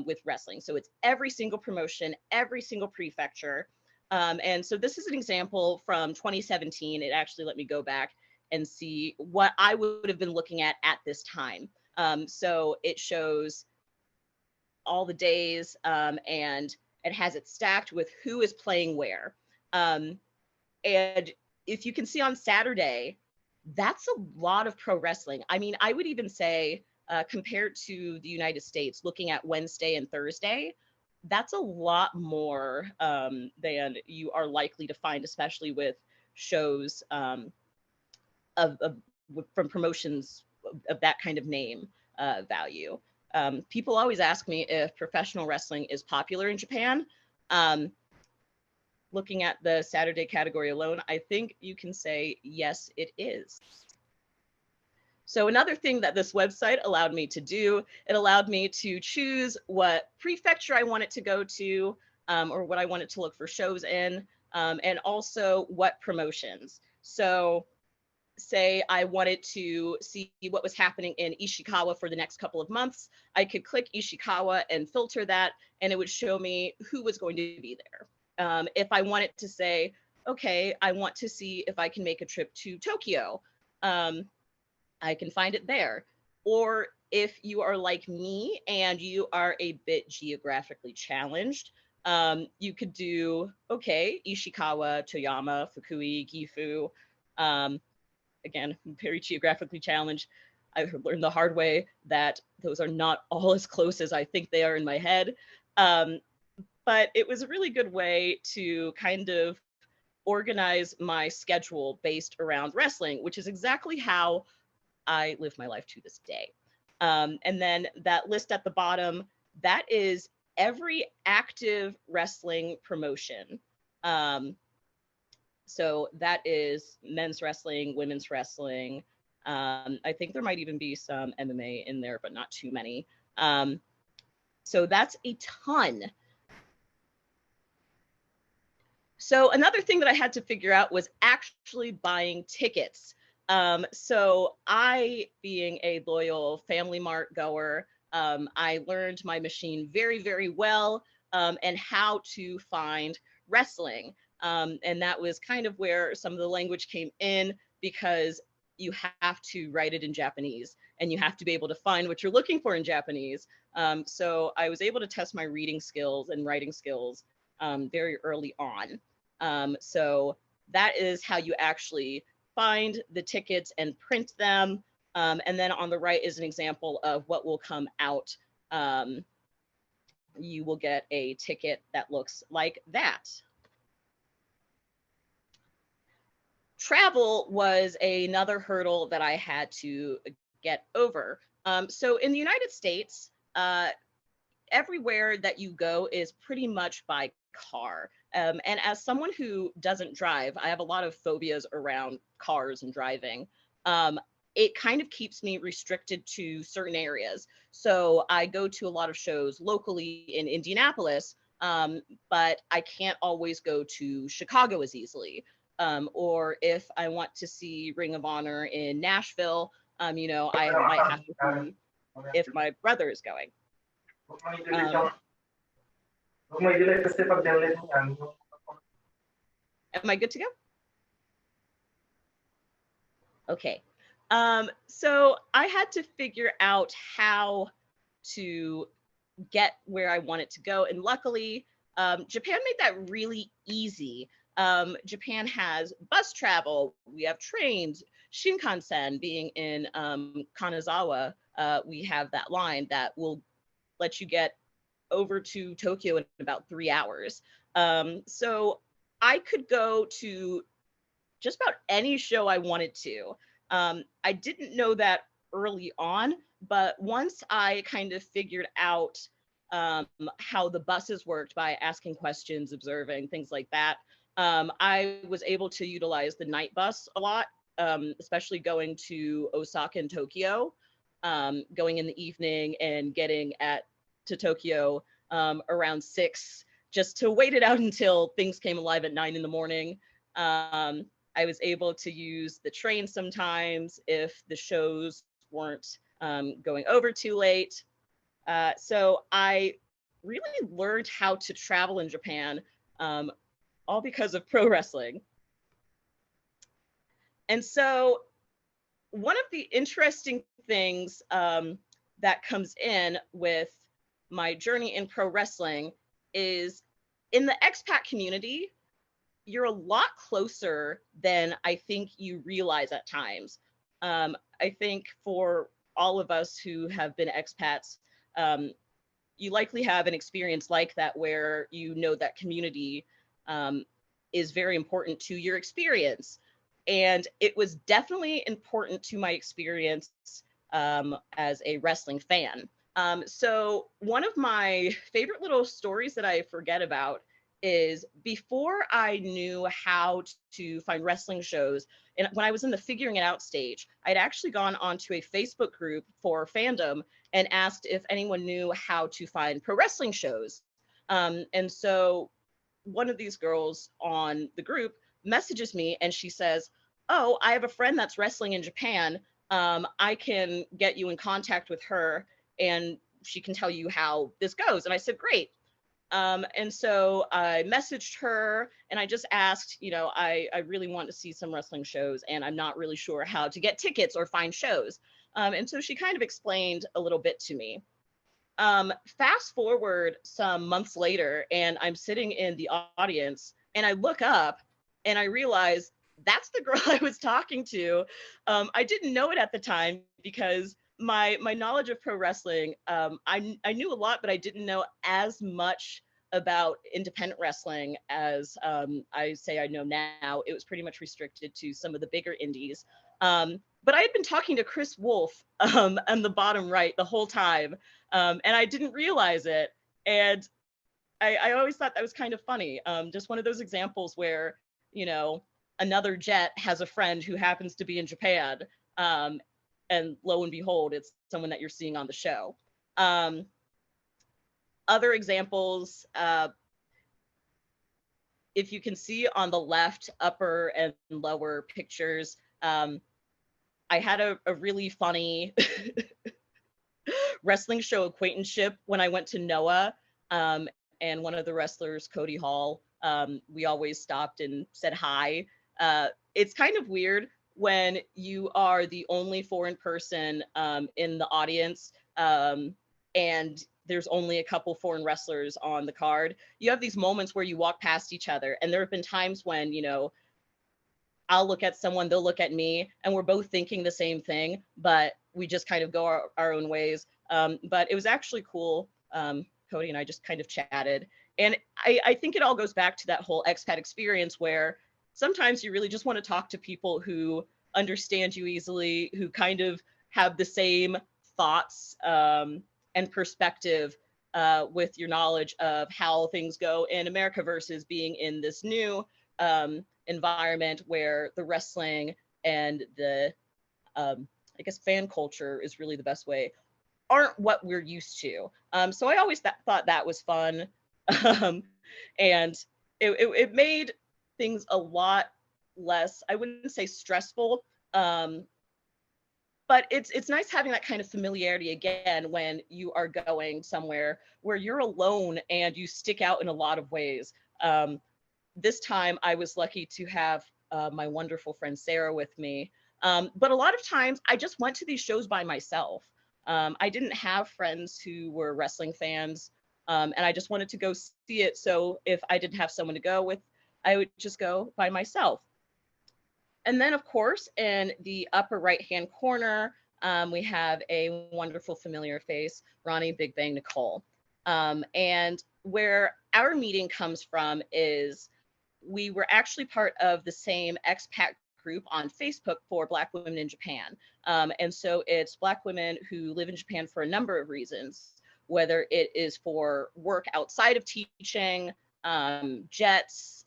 with wrestling. So it's every single promotion, every single prefecture. And so this is an example from 2017. It actually let me go back and see what I would have been looking at this time. So it shows all the days and it has it stacked with who is playing where. And if you can see on Saturday, that's a lot of pro wrestling. I mean, I would even say compared to the United States, looking at Wednesday and Thursday, that's a lot more than you are likely to find, especially with shows from promotions of that kind of name value. People always ask me if professional wrestling is popular in Japan. Looking at the Saturday category alone, I think you can say, yes, it is. So another thing that this website allowed me to do, it allowed me to choose what prefecture I wanted to go to or what I wanted to look for shows in, and also what promotions. So say I wanted to see what was happening in Ishikawa for the next couple of months, I could click Ishikawa and filter that, and it would show me who was going to be there. If I wanted to say, okay, I want to see if I can make a trip to Tokyo, I can find it there. Or if you are like me and you are a bit geographically challenged, you could do, okay, Ishikawa, Toyama, Fukui, Gifu. Again, very geographically challenged. I learned the hard way that those are not all as close as I think they are in my head. But it was a really good way to kind of organize my schedule based around wrestling, which is exactly how I live my life to this day. And then that list at the bottom, that is every active wrestling promotion. So that is men's wrestling, women's wrestling. I think there might even be some MMA in there, but not too many. So that's a ton. So another thing that I had to figure out was actually buying tickets. So I, being a loyal Family Mart goer, I learned my machine very, very well. and how to find wrestling. And that was kind of where some of the language came in, because you have to write it in Japanese and you have to be able to find what you're looking for in Japanese. So I was able to test my reading skills and writing skills very early on. So that is how you actually find the tickets and print them. And then on the right is an example of what will come out. You will get a ticket that looks like that. Travel was another hurdle that I had to get over. So in the United States, everywhere that you go is pretty much by car. And as someone who doesn't drive, I have a lot of phobias around cars and driving. It kind of keeps me restricted to certain areas. So I go to a lot of shows locally in Indianapolis, but I can't always go to Chicago as easily. Or if I want to see Ring of Honor in Nashville, you know, I might have to see if my brother is going. Am I good to go? Okay. So I had to figure out how to get where I wanted to go. And luckily, Japan made that really easy. Japan has bus travel. We have trains. Shinkansen, being in Kanazawa, we have that line that will let you get over to Tokyo in about 3 hours. So I could go to just about any show I wanted to. I didn't know that early on, but once I kind of figured out how the buses worked by asking questions, observing, things like that, I was able to utilize the night bus a lot, especially going to Osaka and Tokyo, going in the evening and getting to Tokyo around 6, just to wait it out until things came alive at 9 in the morning. I was able to use the train sometimes if the shows weren't going over too late. So I really learned how to travel in Japan, all because of pro wrestling. And so one of the interesting things that comes in with my journey in pro wrestling is, in the expat community, you're a lot closer than I think you realize at times. I think for all of us who have been expats, you likely have an experience like that where you know that community is very important to your experience. And it was definitely important to my experience as a wrestling fan. So one of my favorite little stories that I forget about is, before I knew how to find wrestling shows, and when I was in the figuring it out stage, I'd actually gone onto a Facebook group for fandom and asked if anyone knew how to find pro wrestling shows. And so one of these girls on the group messages me and she says, "Oh, I have a friend that's wrestling in Japan. I can get you in contact with her and she can tell you how this goes." And I said, "Great." And so I messaged her and I just asked, you know, I really want to see some wrestling shows and I'm not really sure how to get tickets or find shows. And so she kind of explained a little bit to me. Fast forward some months later, and I'm sitting in the audience and I look up and I realize that's the girl I was talking to. I didn't know it at the time because my knowledge of pro wrestling, I knew a lot, but I didn't know as much about independent wrestling as I say I know now. It was pretty much restricted to some of the bigger indies. But I had been talking to Chris Wolf on the bottom right the whole time, and I didn't realize it. And I always thought that was kind of funny. Just one of those examples where, you know, another Jet has a friend who happens to be in Japan. And lo and behold, it's someone that you're seeing on the show. Other examples, if you can see on the left, upper and lower pictures, I had a really funny wrestling show acquaintanceship when I went to NOAA. and one of the wrestlers, Cody Hall, we always stopped and said hi. It's kind of weird when you are the only foreign person in the audience, and there's only a couple foreign wrestlers on the card. You have these moments where you walk past each other, and there have been times when, you know, I'll look at someone, they'll look at me, and we're both thinking the same thing, but we just kind of go our own ways. But it was actually cool. Cody and I just kind of chatted. And I think it all goes back to that whole expat experience where sometimes you really just want to talk to people who understand you easily, who kind of have the same thoughts and perspective with your knowledge of how things go in America versus being in this new environment where the wrestling and the, I guess, fan culture is really the best way, aren't what we're used to. So I always thought that was fun. And it made things a lot less, I wouldn't say stressful, but it's nice having that kind of familiarity again when you are going somewhere where you're alone and you stick out in a lot of ways. This time I was lucky to have my wonderful friend Sarah with me. But a lot of times I just went to these shows by myself. I didn't have friends who were wrestling fans, and I just wanted to go see it. So if I didn't have someone to go with, I would just go by myself. And then, of course, in the upper right-hand corner, we have a wonderful familiar face, Roni Big Bang Nicole. And where our meeting comes from is we were actually part of the same expat group on Facebook for Black women in Japan. And so it's Black women who live in Japan for a number of reasons, whether it is for work outside of teaching, jets,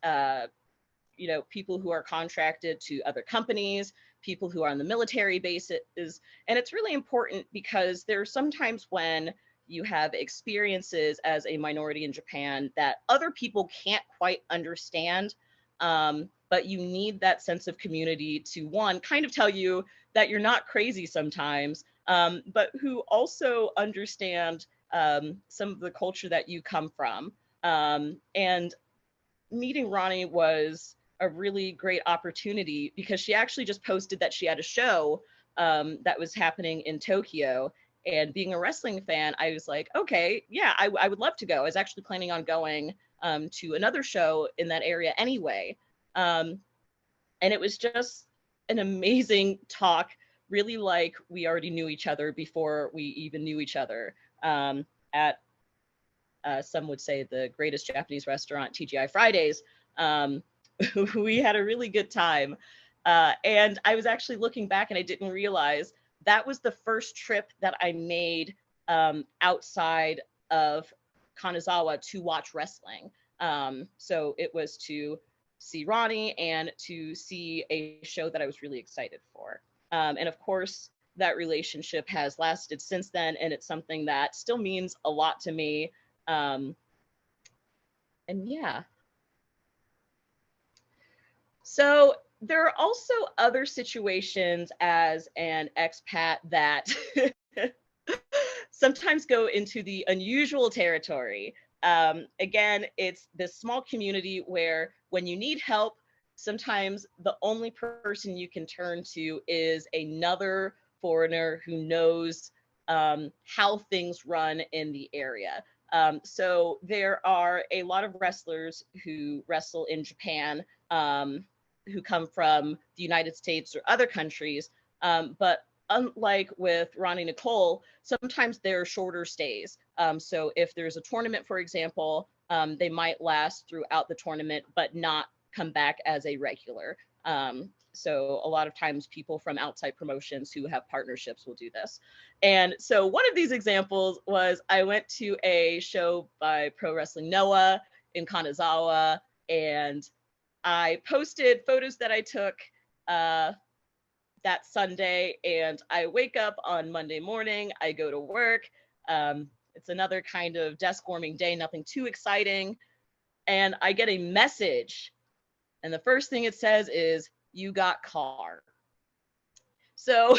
you know, people who are contracted to other companies, people who are on the military bases. And it's really important because there are sometimes when you have experiences as a minority in Japan that other people can't quite understand. But you need that sense of community to, one, kind of tell you that you're not crazy sometimes, but who also understand some of the culture that you come from. And meeting Roni was a really great opportunity because she actually just posted that she had a show that was happening in Tokyo. And being a wrestling fan, I was like, okay, yeah, I would love to go. I was actually planning on going to another show in that area anyway. And it was just an amazing talk, really like we already knew each other before we even knew each other at, some would say, the greatest Japanese restaurant, TGI Fridays. We had a really good time. And I was actually looking back and I didn't realize that was the first trip that I made outside of Kanazawa to watch wrestling. So it was to see Roni and to see a show that I was really excited for. And of course, that relationship has lasted since then, and it's something that still means a lot to me. And yeah. So there are also other situations as an expat that sometimes go into the unusual territory. Again, it's this small community where when you need help, sometimes the only person you can turn to is another foreigner who knows how things run in the area. So there are a lot of wrestlers who wrestle in Japan who come from the United States or other countries. But unlike with Roni Nicole, sometimes there are shorter stays. So if there's a tournament, for example, they might last throughout the tournament, but not come back as a regular. So a lot of times people from outside promotions who have partnerships will do this. And so one of these examples was I went to a show by Pro Wrestling Noah in Kanazawa, and I posted photos that I took that Sunday, and I wake up on Monday morning, I go to work. It's another kind of desk warming day, nothing too exciting. And I get a message, and the first thing it says is, "You got car." So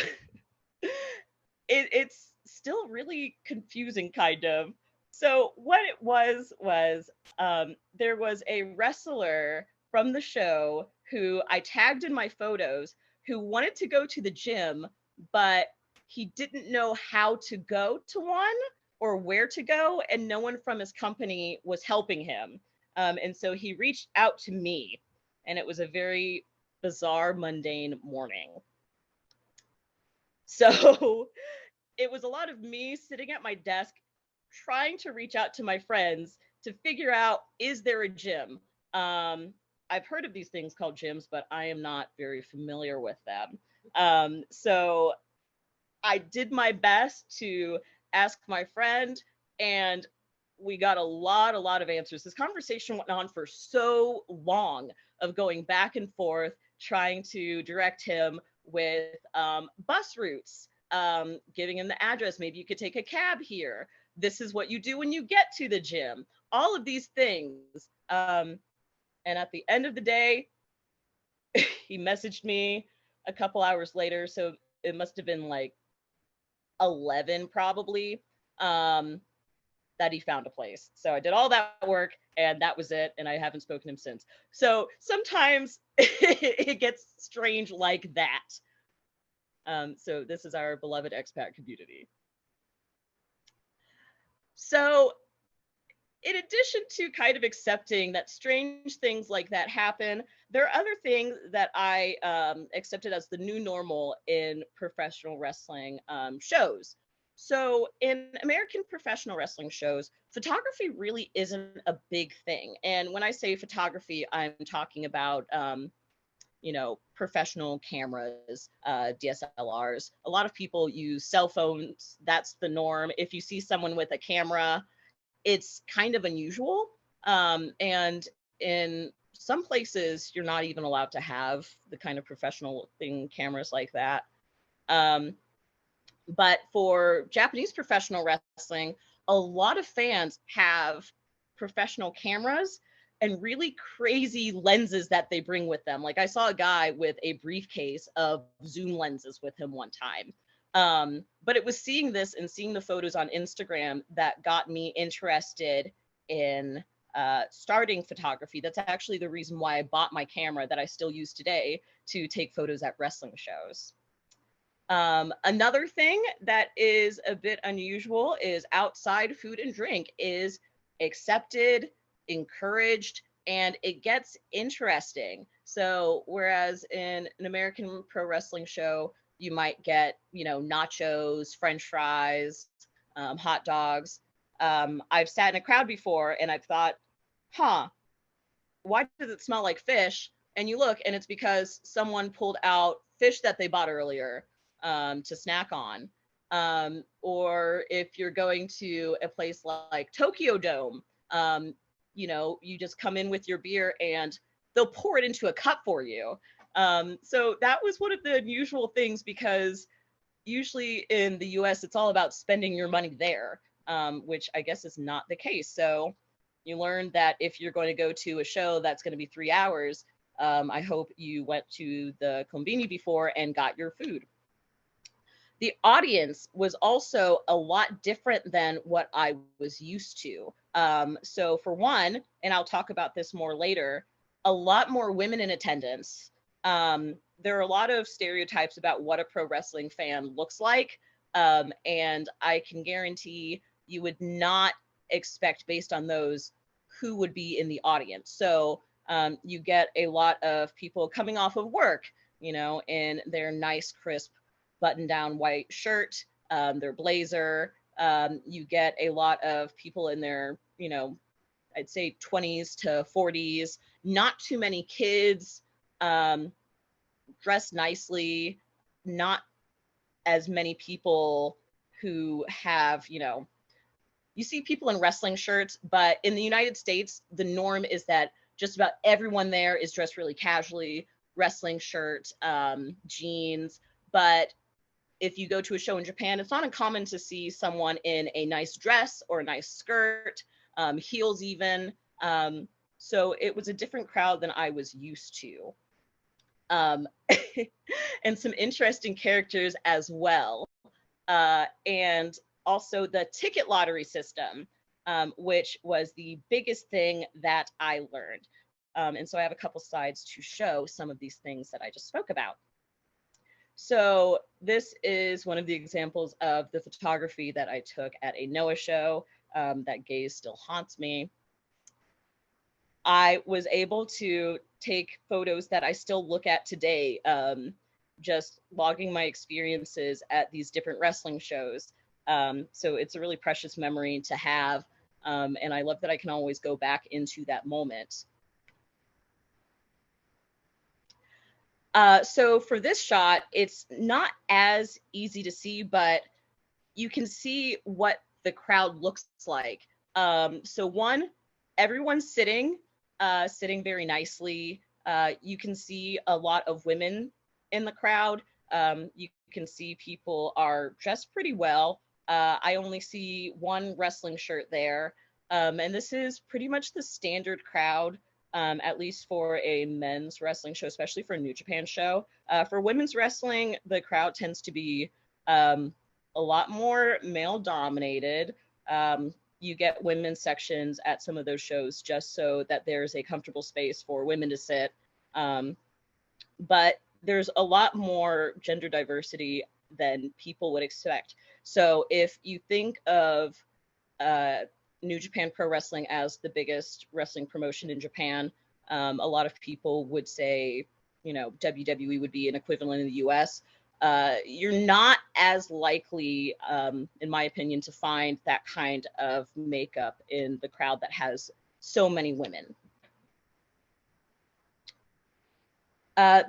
it's still really confusing, kind of. So what it was there was a wrestler from the show who I tagged in my photos who wanted to go to the gym, but he didn't know how to go to one or where to go, and no one from his company was helping him. And so he reached out to me, and it was a very bizarre, mundane morning. So it was a lot of me sitting at my desk trying to reach out to my friends to figure out, is there a gym? I've heard of these things called gyms, but I am not very familiar with them. So I did my best to ask my friend, and we got a lot of answers. This conversation went on for so long, of going back and forth, trying to direct him with bus routes, giving him the address. Maybe you could take a cab here. This is what you do when you get to the gym. All of these things. And at the end of the day, he messaged me a couple hours later. So it must have been like 11 probably, that he found a place. So I did all that work, and that was it. And I haven't spoken to him since. So sometimes it gets strange like that. So this is our beloved expat community. So in addition to kind of accepting that strange things like that happen, there are other things that I accepted as the new normal in professional wrestling shows. So in American professional wrestling shows, photography really isn't a big thing. And when I say photography, I'm talking about professional cameras, DSLRs. A lot of people use cell phones. That's the norm. If you see someone with a camera, it's kind of unusual. And in some places, you're not even allowed to have the kind of professional thing cameras like that. But for Japanese professional wrestling, a lot of fans have professional cameras and really crazy lenses that they bring with them. Like I saw a guy with a briefcase of zoom lenses with him one time. But it was seeing this and seeing the photos on Instagram that got me interested in starting photography. That's actually the reason why I bought my camera that I still use today to take photos at wrestling shows. Another thing that is a bit unusual is outside food and drink is accepted, encouraged, and it gets interesting. So whereas in an American pro wrestling show, you might get, nachos, French fries, hot dogs. I've sat in a crowd before and I've thought, why does it smell like fish? And you look and it's because someone pulled out fish that they bought earlier to snack on. Or if you're going to a place like Tokyo Dome, you just come in with your beer and they'll pour it into a cup for you. So that was one of the unusual things, because usually in the US, it's all about spending your money there, which I guess is not the case. So you learn that if you're going to go to a show that's going to be 3 hours, I hope you went to the Konbini before and got your food. The audience was also a lot different than what I was used to. So for one, and I'll talk about this more later, a lot more women in attendance. There are a lot of stereotypes about what a pro wrestling fan looks like. And I can guarantee you would not expect, based on those, who would be in the audience. So you get a lot of people coming off of work, in their nice, crisp, button-down white shirt, their blazer. You get a lot of people in their, I'd say 20s to 40s, not too many kids, dressed nicely, not as many people who have, you see people in wrestling shirts, but in the United States, the norm is that just about everyone there is dressed really casually, wrestling shirt, jeans. But if you go to a show in Japan, it's not uncommon to see someone in a nice dress or a nice skirt, heels even. So it was a different crowd than I was used to. And some interesting characters as well. And also the ticket lottery system. which was the biggest thing that I learned. And so I have a couple slides to show some of these things that I just spoke about. So this is one of the examples of the photography that I took at a NOAA show. That gaze still haunts me. I was able to take photos that I still look at today, just logging my experiences at these different wrestling shows. So it's a really precious memory to have. And I love that I can always go back into that moment. So for this shot, it's not as easy to see, but you can see what the crowd looks like. So one, everyone's sitting very nicely. You can see a lot of women in the crowd. You can see people are dressed pretty well. I only see one wrestling shirt there. And this is pretty much the standard crowd, at least for a men's wrestling show, especially for a New Japan show. For women's wrestling, the crowd tends to be a lot more male dominated. You get women's sections at some of those shows just so that there's a comfortable space for women to sit. But there's a lot more gender diversity than people would expect. So if you think of New Japan Pro Wrestling as the biggest wrestling promotion in Japan, a lot of people would say, you know, WWE would be an equivalent in the US. You're not as likely, in my opinion, to find that kind of makeup in the crowd that has so many women.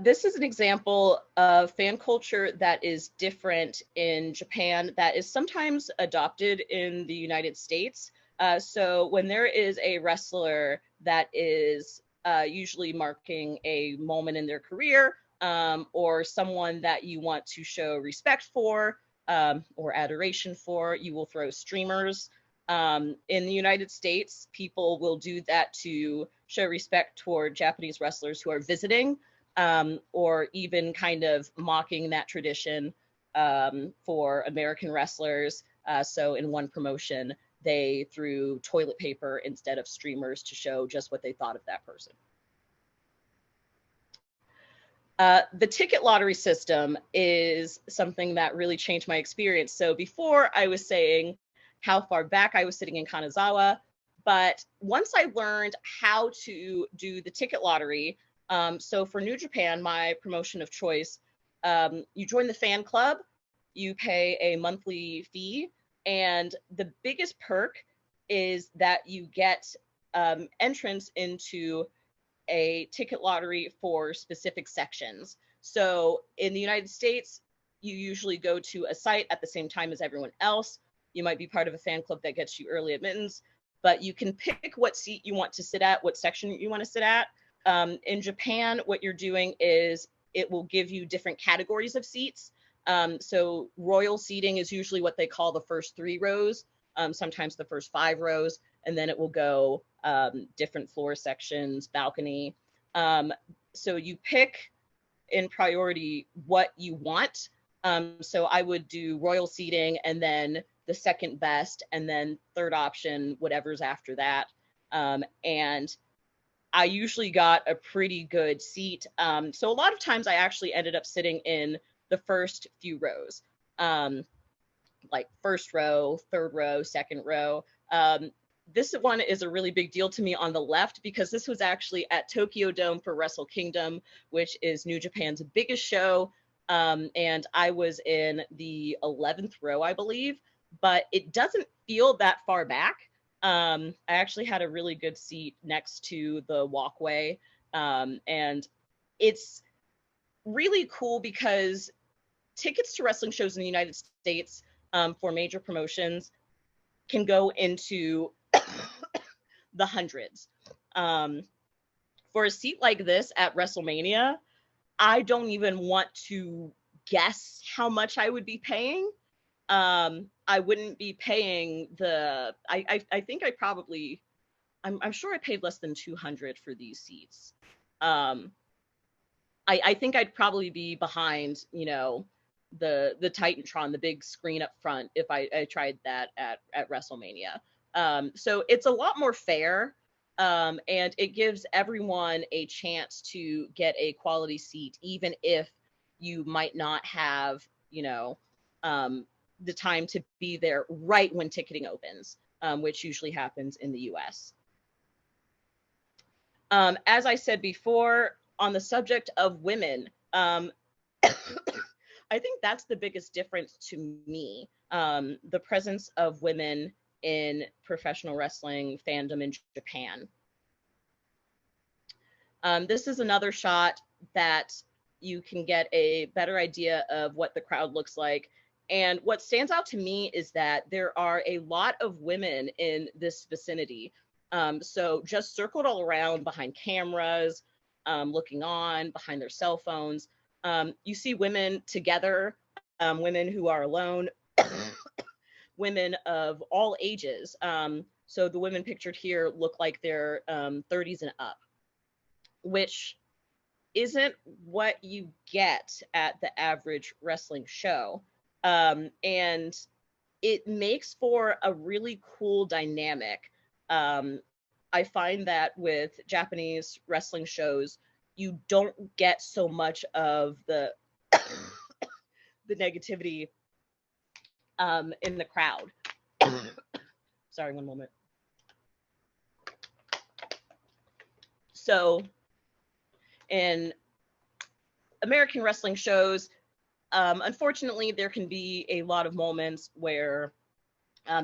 This is an example of fan culture that is different in Japan that is sometimes adopted in the United States. So when there is a wrestler that is usually marking a moment in their career, or someone that you want to show respect for or adoration for, you will throw streamers. In the United States, people will do that to show respect toward Japanese wrestlers who are visiting, or even kind of mocking that tradition for American wrestlers. So in one promotion, they threw toilet paper instead of streamers to show just what they thought of that person. The ticket lottery system is something that really changed my experience. So before I was saying how far back I was sitting in Kanazawa, but once I learned how to do the ticket lottery, so for New Japan, my promotion of choice, you join the fan club, you pay a monthly fee, and the biggest perk is that you get entrance into a ticket lottery for specific sections. So in the United States, you usually go to a site at the same time as everyone else. You might be part of a fan club that gets you early admittance, but you can pick what seat you want to sit at, what section you want to sit at. In Japan, what you're doing is it will give you different categories of seats. So royal seating is usually what they call the first 3 rows, sometimes the first 5 rows, and then it will go different floor sections, balcony. So you pick in priority what you want. So I would do royal seating and then the second best, and then third option, whatever's after that. And I usually got a pretty good seat. So a lot of times I actually ended up sitting in the first few rows, like first row, third row, second row. This one is a really big deal to me on the left because this was actually at Tokyo Dome for Wrestle Kingdom, which is New Japan's biggest show. And I was in the 11th row, I believe, but it doesn't feel that far back. I actually had a really good seat next to the walkway. And it's really cool because tickets to wrestling shows in the United States for major promotions can go into the hundreds. For a seat like this at WrestleMania, I don't even want to guess how much I would be paying. I wouldn't be paying the, I think I probably, I'm sure I paid less than 200 for these seats. I think I'd probably be behind, you know, the Titantron, the big screen up front, if I tried that at WrestleMania. So it's a lot more fair, and it gives everyone a chance to get a quality seat, even if you might not have, the time to be there right when ticketing opens, which usually happens in the US. As I said before, on the subject of women, I think that's the biggest difference to me, the presence of women in professional wrestling fandom in Japan. This is another shot that you can get a better idea of what the crowd looks like. And what stands out to me is that there are a lot of women in this vicinity. So just circled all around behind cameras, looking on, behind their cell phones. You see women together, women who are alone, women of all ages. So the women pictured here look like they're 30s and up, which isn't what you get at the average wrestling show. And it makes for a really cool dynamic. I find that with Japanese wrestling shows, you don't get so much of the the negativity in the crowd. Sorry, one moment. So in American wrestling shows, unfortunately, there can be a lot of moments where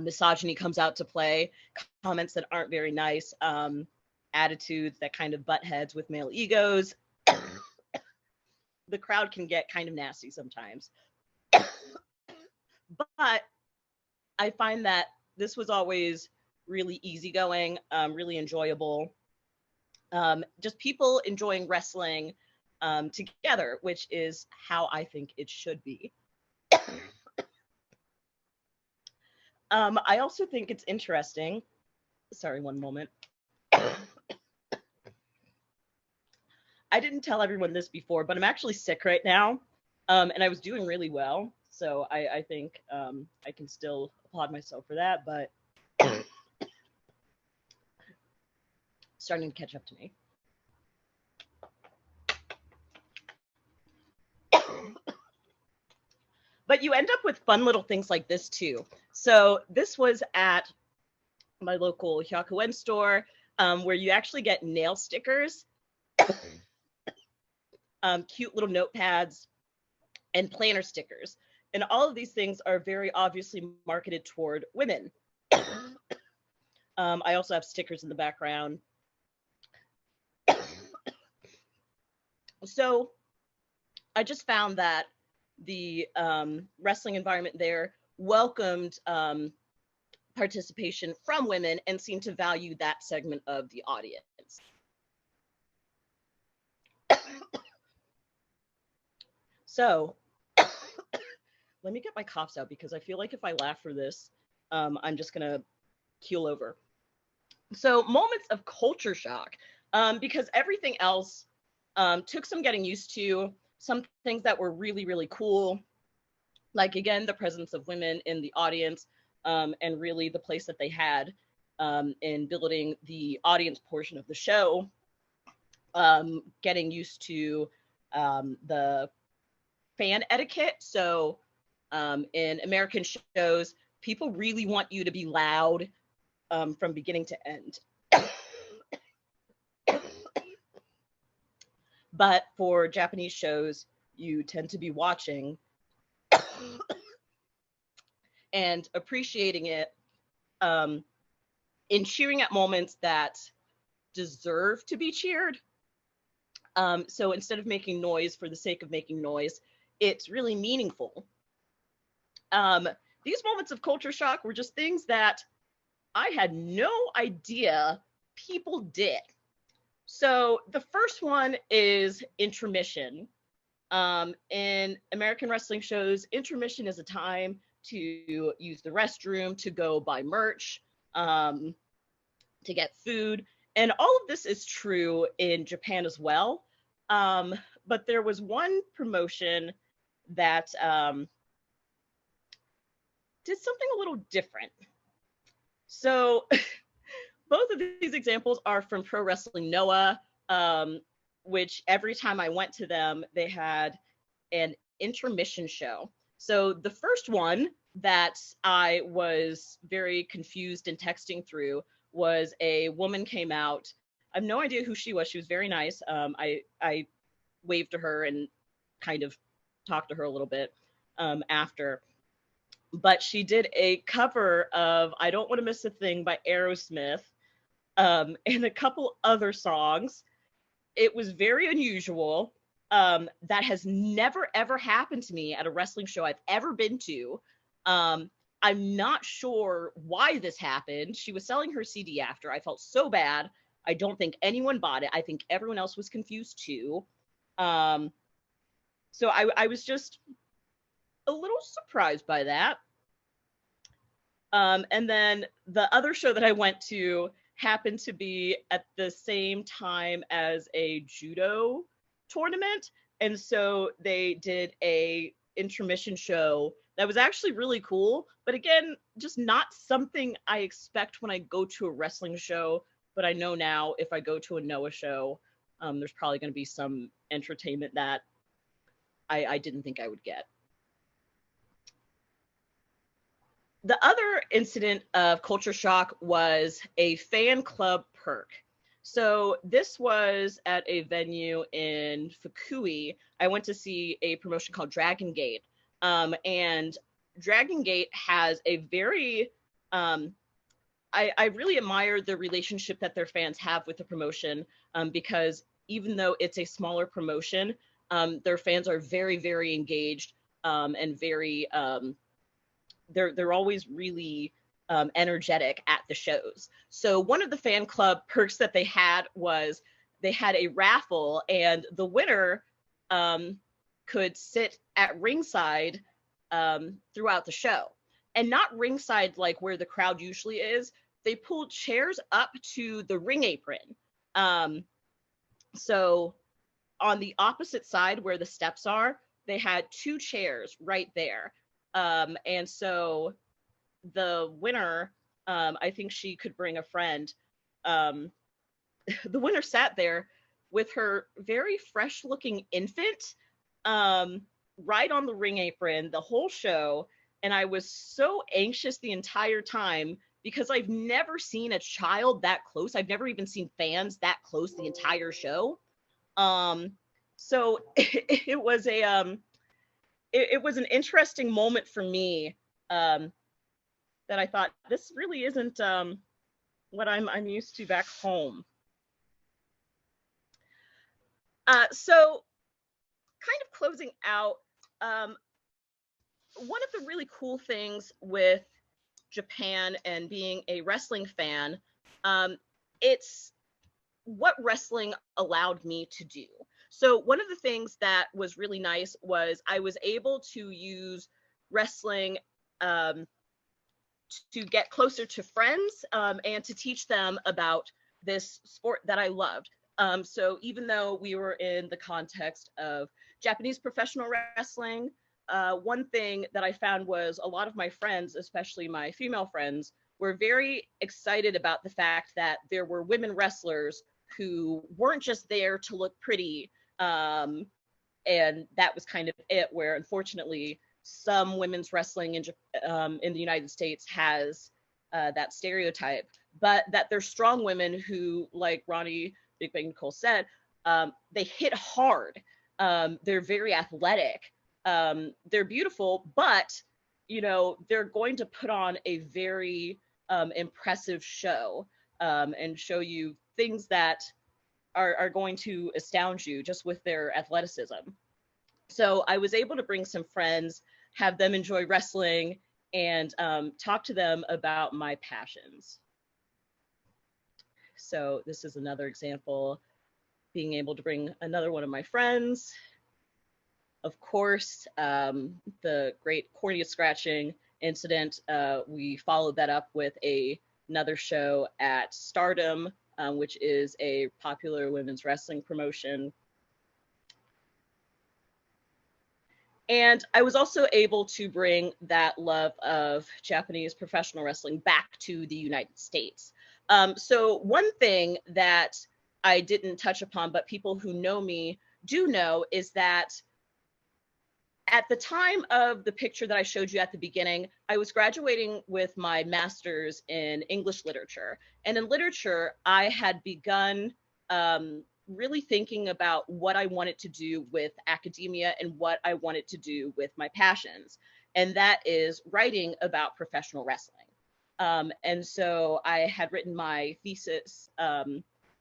misogyny comes out to play, comments that aren't very nice, attitudes that kind of butt heads with male egos. The crowd can get kind of nasty sometimes. But I find that this was always really easygoing, really enjoyable. Just people enjoying wrestling together, which is how I think it should be. I also think it's interesting. Sorry, one moment. I didn't tell everyone this before, but I'm actually sick right now, and I was doing really well. So I think I can still applaud myself for that, but starting to catch up to me. But you end up with fun little things like this too. So this was at my local Hyakuen store, where you actually get nail stickers, cute little notepads, and planner stickers. And all of these things are very obviously marketed toward women. I also have stickers in the background. So I just found that the wrestling environment there welcomed participation from women and seemed to value that segment of the audience. So let me get my coughs out because I feel like if I laugh for this, I'm just gonna keel over. So moments of culture shock, because everything else took some getting used to. Some things that were really, really cool, like again, the presence of women in the audience, and really the place that they had in building the audience portion of the show, getting used to the fan etiquette. So in American shows, people really want you to be loud from beginning to end. But for Japanese shows, you tend to be watching and appreciating it in cheering at moments that deserve to be cheered. So instead of making noise for the sake of making noise, it's really meaningful. These moments of culture shock were just things that I had no idea people did. So the first one is intermission. In American wrestling shows, intermission is a time to use the restroom, to go buy merch, to get food. And all of this is true in Japan as well. But there was one promotion that did something a little different. So both of these examples are from Pro Wrestling Noah, which every time I went to them, they had an intermission show. So the first one that I was very confused and texting through was a woman came out. I have no idea who she was. She was very nice. I waved to her and kind of talked to her a little bit after. But she did a cover of I Don't Want to Miss a Thing by Aerosmith, and a couple other songs. It was very unusual. That has never, ever happened to me at a wrestling show I've ever been to. I'm not sure why this happened. She was selling her CD after. I felt so bad. I don't think anyone bought it. I think everyone else was confused too. So I was just a little surprised by that. And then the other show that I went to happened to be at the same time as a judo tournament. And so they did a intermission show that was actually really cool. But again, just not something I expect when I go to a wrestling show. But I know now if I go to a Noah show, there's probably going to be some entertainment that I didn't think I would get. The other incident of culture shock was a fan club perk. So this was at a venue in Fukui. I went to see a promotion called Dragon Gate. And Dragon Gate has a very, I really admire the relationship that their fans have with the promotion, because even though it's a smaller promotion, their fans are very, very engaged, and very, they're always really energetic at the shows. So one of the fan club perks that they had was they had a raffle, and the winner could sit at ringside throughout the show. And not ringside like where the crowd usually is. They pulled chairs up to the ring apron. So on the opposite side where the steps are, they had 2 chairs right there. And so the winner, I think she could bring a friend. The winner sat there with her very fresh looking infant, right on the ring apron the whole show. And I was so anxious the entire time because I've never seen a child that close. I've never even seen fans that close the entire show. So it was a, it was an interesting moment for me, that I thought this really isn't what I'm used to back home. So kind of closing out, one of the really cool things with Japan and being a wrestling fan, it's what wrestling allowed me to do. So one of the things that was really nice was I was able to use wrestling to get closer to friends, and to teach them about this sport that I loved. So even though we were in the context of Japanese professional wrestling, one thing that I found was a lot of my friends, especially my female friends, were very excited about the fact that there were women wrestlers who weren't just there to look pretty. And that was kind of it, where unfortunately some women's wrestling in the United States has that stereotype, but that there's strong women who, like Roni Big Bang Nicole said, they hit hard. They're very athletic. They're beautiful, but you know, they're going to put on a very impressive show, and show you things that are going to astound you just with their athleticism. So I was able to bring some friends, have them enjoy wrestling, and talk to them about my passions. So this is another example, being able to bring another one of my friends. Of course, the great cornea scratching incident, we followed that up with another show at Stardom, which is a popular women's wrestling promotion. And I was also able to bring that love of Japanese professional wrestling back to the United States. So one thing that I didn't touch upon, but people who know me do know, is that at the time of the picture that I showed you at the beginning, I was graduating with my master's in English literature. And in literature, I had begun really thinking about what I wanted to do with academia and what I wanted to do with my passions. And that is writing about professional wrestling. And so I had written my thesis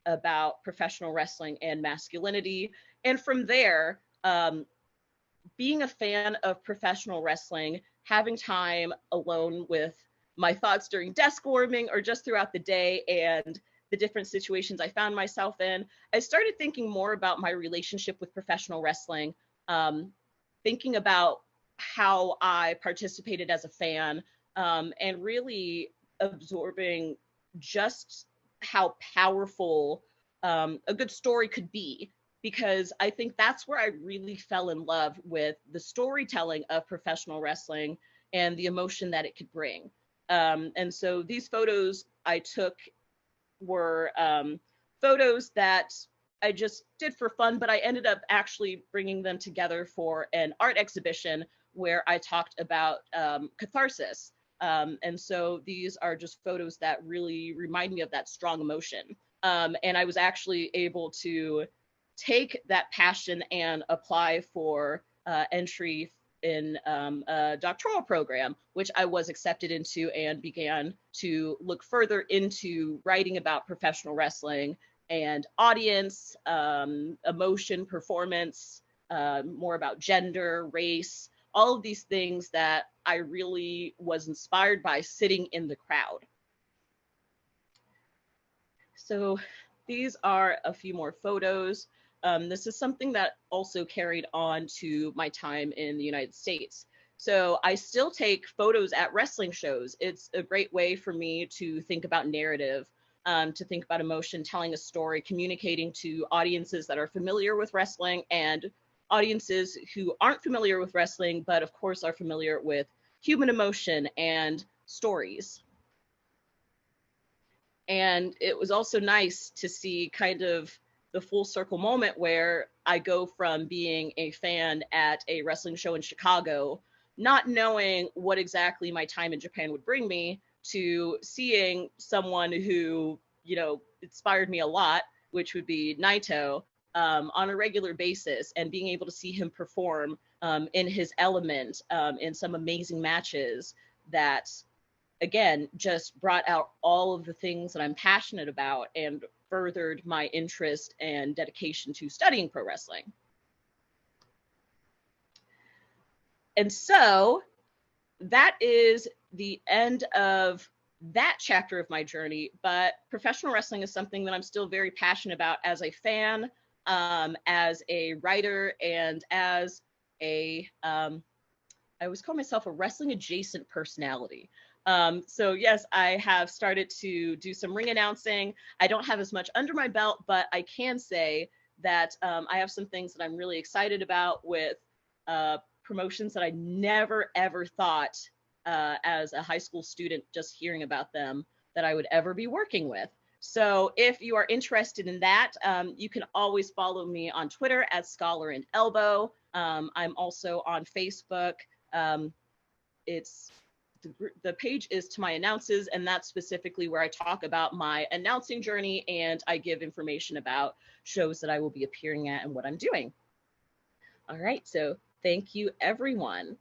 about professional wrestling and masculinity. And from there, being a fan of professional wrestling, having time alone with my thoughts during desk warming or just throughout the day and the different situations I found myself in, I started thinking more about my relationship with professional wrestling, thinking about how I participated as a fan, and really absorbing just how powerful a good story could be, because I think that's where I really fell in love with the storytelling of professional wrestling and the emotion that it could bring. And so these photos I took were photos that I just did for fun, but I ended up actually bringing them together for an art exhibition where I talked about catharsis. And so these are just photos that really remind me of that strong emotion. And I was actually able to take that passion and apply for entry in a doctoral program, which I was accepted into, and began to look further into writing about professional wrestling and audience, emotion, performance, more about gender, race, all of these things that I really was inspired by sitting in the crowd. So these are a few more photos. This is something that also carried on to my time in the United States. So I still take photos at wrestling shows. It's a great way for me to think about narrative, to think about emotion, telling a story, communicating to audiences that are familiar with wrestling and audiences who aren't familiar with wrestling, but of course are familiar with human emotion and stories. And it was also nice to see kind of the full circle moment where I go from being a fan at a wrestling show in Chicago, not knowing what exactly my time in Japan would bring me, to seeing someone who, you know, inspired me a lot, which would be Naito, on a regular basis, and being able to see him perform in his element in some amazing matches that, again, just brought out all of the things that I'm passionate about and furthered my interest and dedication to studying pro wrestling. And so that is the end of that chapter of my journey, but professional wrestling is something that I'm still very passionate about as a fan, as a writer, and as a, I always call myself a wrestling adjacent personality. So yes, I have started to do some ring announcing. I don't have as much under my belt, but I can say that I have some things that I'm really excited about with promotions that I never, ever thought as a high school student, just hearing about them, that I would ever be working with. So if you are interested in that, you can always follow me on Twitter at Scholar and Elbow. I'm also on Facebook. The page is Tamaya Announces, and that's specifically where I talk about my announcing journey, and I give information about shows that I will be appearing at and what I'm doing. All right, so thank you, everyone.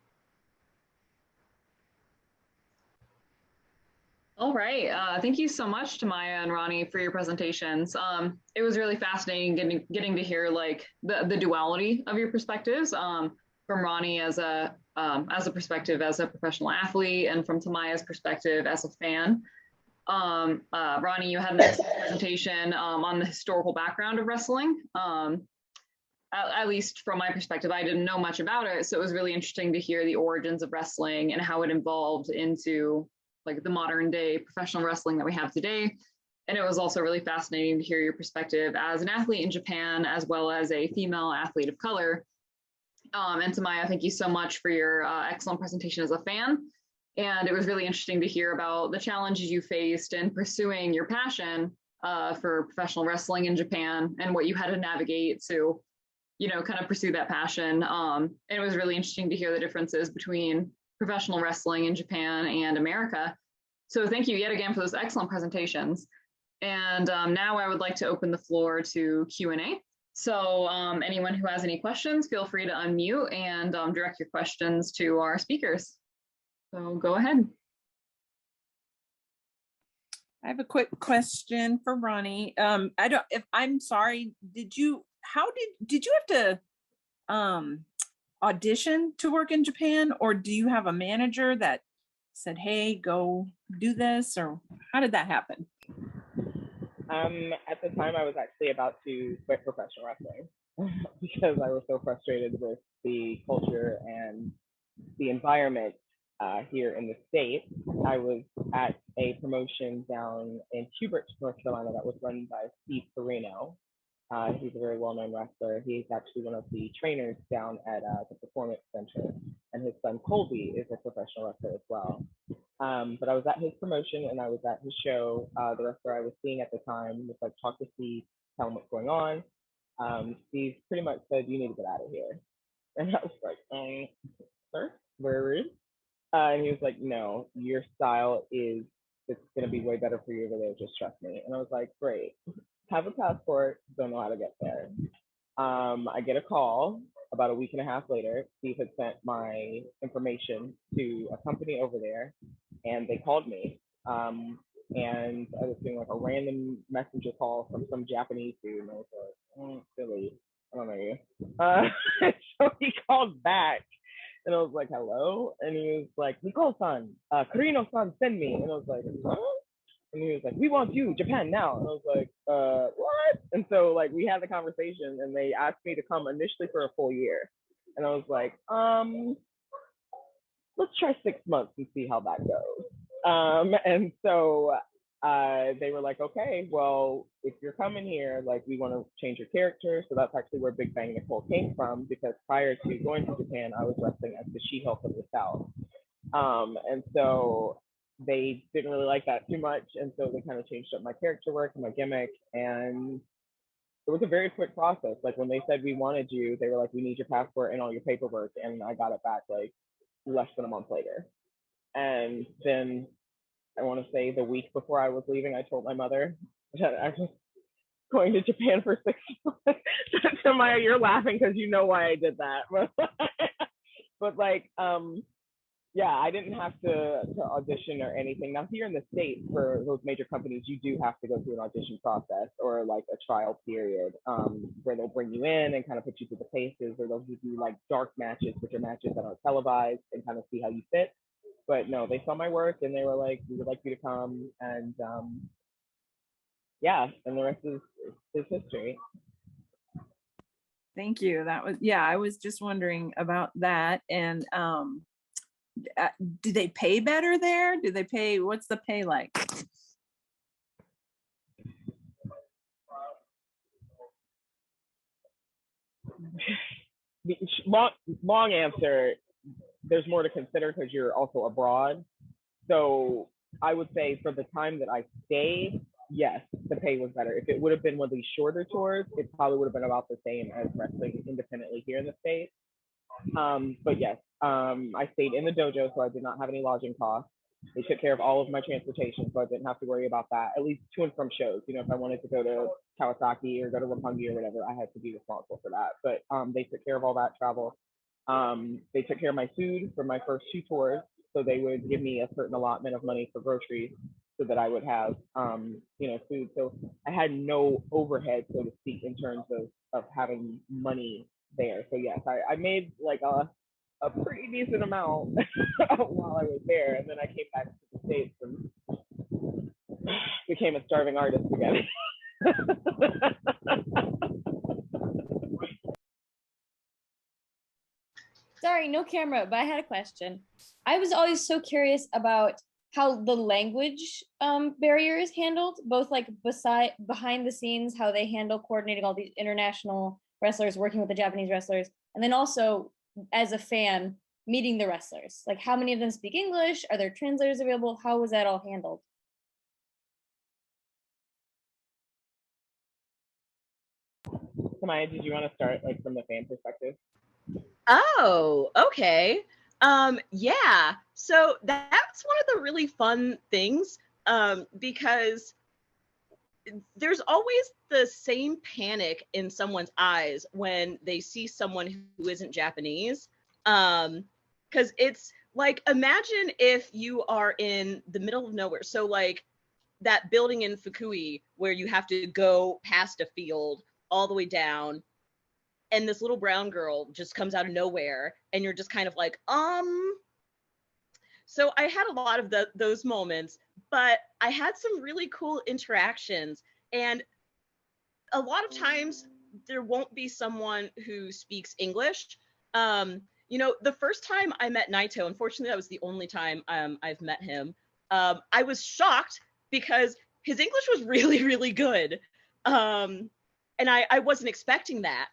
All right. Thank you so much, Tamaya and Roni, for your presentations. It was really fascinating getting to hear like the duality of your perspectives, from Roni as a perspective as a professional athlete, and from Tamaya's perspective as a fan. Roni, you had an excellent presentation on the historical background of wrestling. At least from my perspective, I didn't know much about it, so it was really interesting to hear the origins of wrestling and how it evolved into like the modern day professional wrestling that we have today. And it was also really fascinating to hear your perspective as an athlete in Japan, as well as a female athlete of color, And Tamaya, thank you so much for your excellent presentation as a fan. And it was really interesting to hear about the challenges you faced in pursuing your passion for professional wrestling in Japan and what you had to navigate to, kind of pursue that passion. And it was really interesting to hear the differences between professional wrestling in Japan and America. So thank you yet again for those excellent presentations. And now I would like to open the floor to Q&A. So anyone who has any questions, feel free to unmute and direct your questions to our speakers. So go ahead. I have a quick question for Roni. I'm sorry, did you have to audition to work in Japan, or do you have a manager that said, hey, go do this, or how did that happen? At the time, I was actually about to quit professional wrestling because I was so frustrated with the culture and the environment here in the state. I was at a promotion down in Hubert, North Carolina, that was run by Steve Carino. He's a very well-known wrestler. He's actually one of the trainers down at the Performance Center, and his son Colby is a professional wrestler as well. But I was at his promotion and I was at his show. The wrestler I was seeing at the time was like, talk to Steve, tell him what's going on. Steve pretty much said, you need to get out of here. And I was like, sir, where is? And he was like, no, your style it's going to be way better for you over there. Just trust me. And I was like, great. Have a passport, don't know how to get there. I get a call about a week and a half later. Steve had sent my information to a company over there, and they called me. And I was doing like a random messenger call from some Japanese dude, and I was like, silly, I don't know you. So he called back, and I was like, hello? And he was like, Nicole-san, Karino-san send me. And I was like, what? And he was like, we want you, Japan now. And I was like, what? And so like we had the conversation and they asked me to come initially for a full year. And I was like, let's try 6 months and see how that goes. And so they were like, okay, well, if you're coming here, like we want to change your character. So that's actually where Big Bang Nicole came from, because prior to going to Japan, I was wrestling as the She-Hulk of the South. And so they didn't really like that too much, and so they kind of changed up my character work and my gimmick, and it was a very quick process. Like when they said we wanted you, they were like, we need your passport and all your paperwork, and I got it back like less than a month later. And then I want to say the week before I was leaving, I told my mother that I was going to Japan for 6 months. Tamaya, you're laughing because you know why I did that. But like yeah, I didn't have to audition or anything. Now here in the States, for those major companies, you do have to go through an audition process or like a trial period where they'll bring you in and kind of put you through the paces, or they'll give you like dark matches, which are matches that aren't televised, and kind of see how you fit. But no, they saw my work and they were like, we would like you to come. And yeah, and the rest is history. Thank you. That was, yeah, I was just wondering about that. And do they pay better there? Do they pay, what's the pay like? Long answer, there's more to consider because you're also abroad. So I would say for the time that I stayed, yes, the pay was better. If it would have been one of these shorter tours, it probably would have been about the same as wrestling independently here in the States. But yes, I stayed in the dojo, so I did not have any lodging costs. They took care of all of my transportation, so I didn't have to worry about that, at least to and from shows. You know, if I wanted to go to Kawasaki or go to Roppongi or whatever, I had to be responsible for that. But they took care of all that travel. They took care of my food for my first 2 tours, so they would give me a certain allotment of money for groceries so that I would have, food. So I had no overhead, so to speak, in terms of having money there. So yes, I made like a pretty decent amount while I was there, and then I came back to the States and became a starving artist again. Sorry, no camera, but I had a question. I was always so curious about how the language barrier is handled, both like behind the scenes, how they handle coordinating all these international wrestlers working with the Japanese wrestlers, and then also as a fan meeting the wrestlers? Like, how many of them speak English? Are there translators available? How was that all handled? Tamaya, did you want to start like from the fan perspective? Oh, okay. Yeah. So that's one of the really fun things, because there's always the same panic in someone's eyes when they see someone who isn't Japanese. Because it's like, imagine if you are in the middle of nowhere. So like that building in Fukui where you have to go past a field all the way down, and this little brown girl just comes out of nowhere, and you're just kind of like, So I had a lot of those moments, but I had some really cool interactions. And a lot of times there won't be someone who speaks English. The first time I met Naito, unfortunately, that was the only time I've met him. I was shocked because his English was really, really good. And I wasn't expecting that.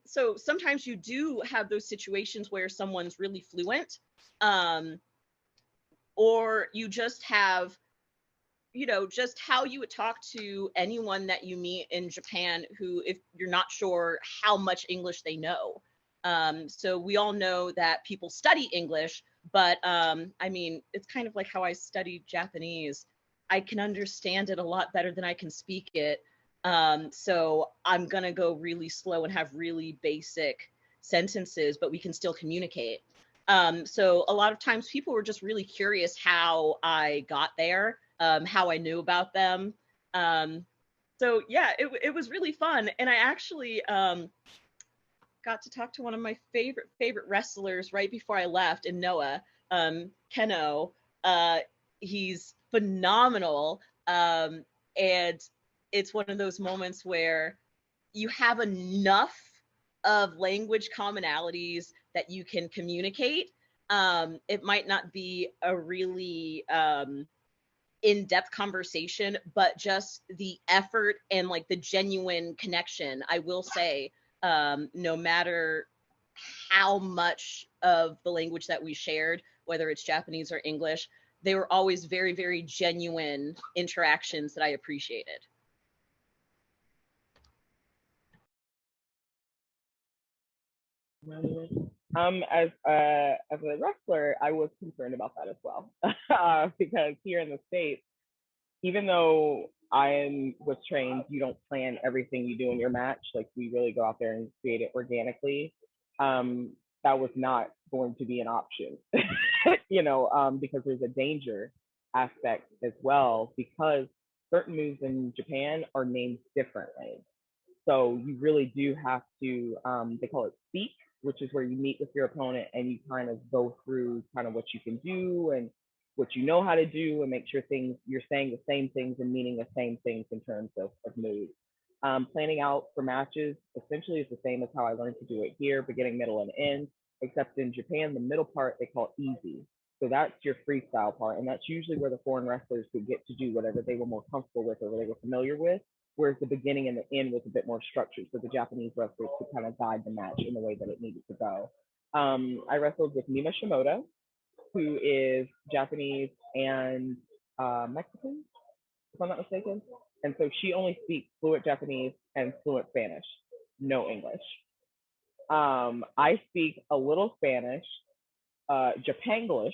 So sometimes you do have those situations where someone's really fluent, or you just have, just how you would talk to anyone that you meet in Japan who, if you're not sure how much English they know. So we all know that people study English, but I mean, it's kind of like how I studied Japanese. I can understand it a lot better than I can speak it. So I'm going to go really slow and have really basic sentences, but we can still communicate. So a lot of times people were just really curious how I got there, how I knew about them. So yeah, it was really fun. And I actually got to talk to one of my favorite wrestlers right before I left in Noah, Keno. He's phenomenal. And it's one of those moments where you have enough of language commonalities that you can communicate. It might not be a really in-depth conversation, but just the effort and like the genuine connection. I will say, no matter how much of the language that we shared, whether it's Japanese or English, they were always very, very genuine interactions that I appreciated. As a wrestler, I was concerned about that as well, because here in the States, even though was trained, you don't plan everything you do in your match. Like we really go out there and create it organically. That was not going to be an option, because there's a danger aspect as well, because certain moves in Japan are named differently. So you really do have to, they call it speak, which is where you meet with your opponent and you kind of go through kind of what you can do and what you know how to do, and make sure you're saying the same things and meaning the same things in terms of moves. Planning out for matches essentially is the same as how I learned to do it here, beginning, middle, and end, except in Japan, the middle part they call easy. So that's your freestyle part, and that's usually where the foreign wrestlers could get to do whatever they were more comfortable with or what they were familiar with, whereas the beginning and the end was a bit more structured, so the Japanese wrestlers could kind of guide the match in the way that it needed to go. I wrestled with Mima Shimoda, who is Japanese and Mexican, if I'm not mistaken. And so she only speaks fluent Japanese and fluent Spanish, no English. I speak a little Spanish, Japanglish,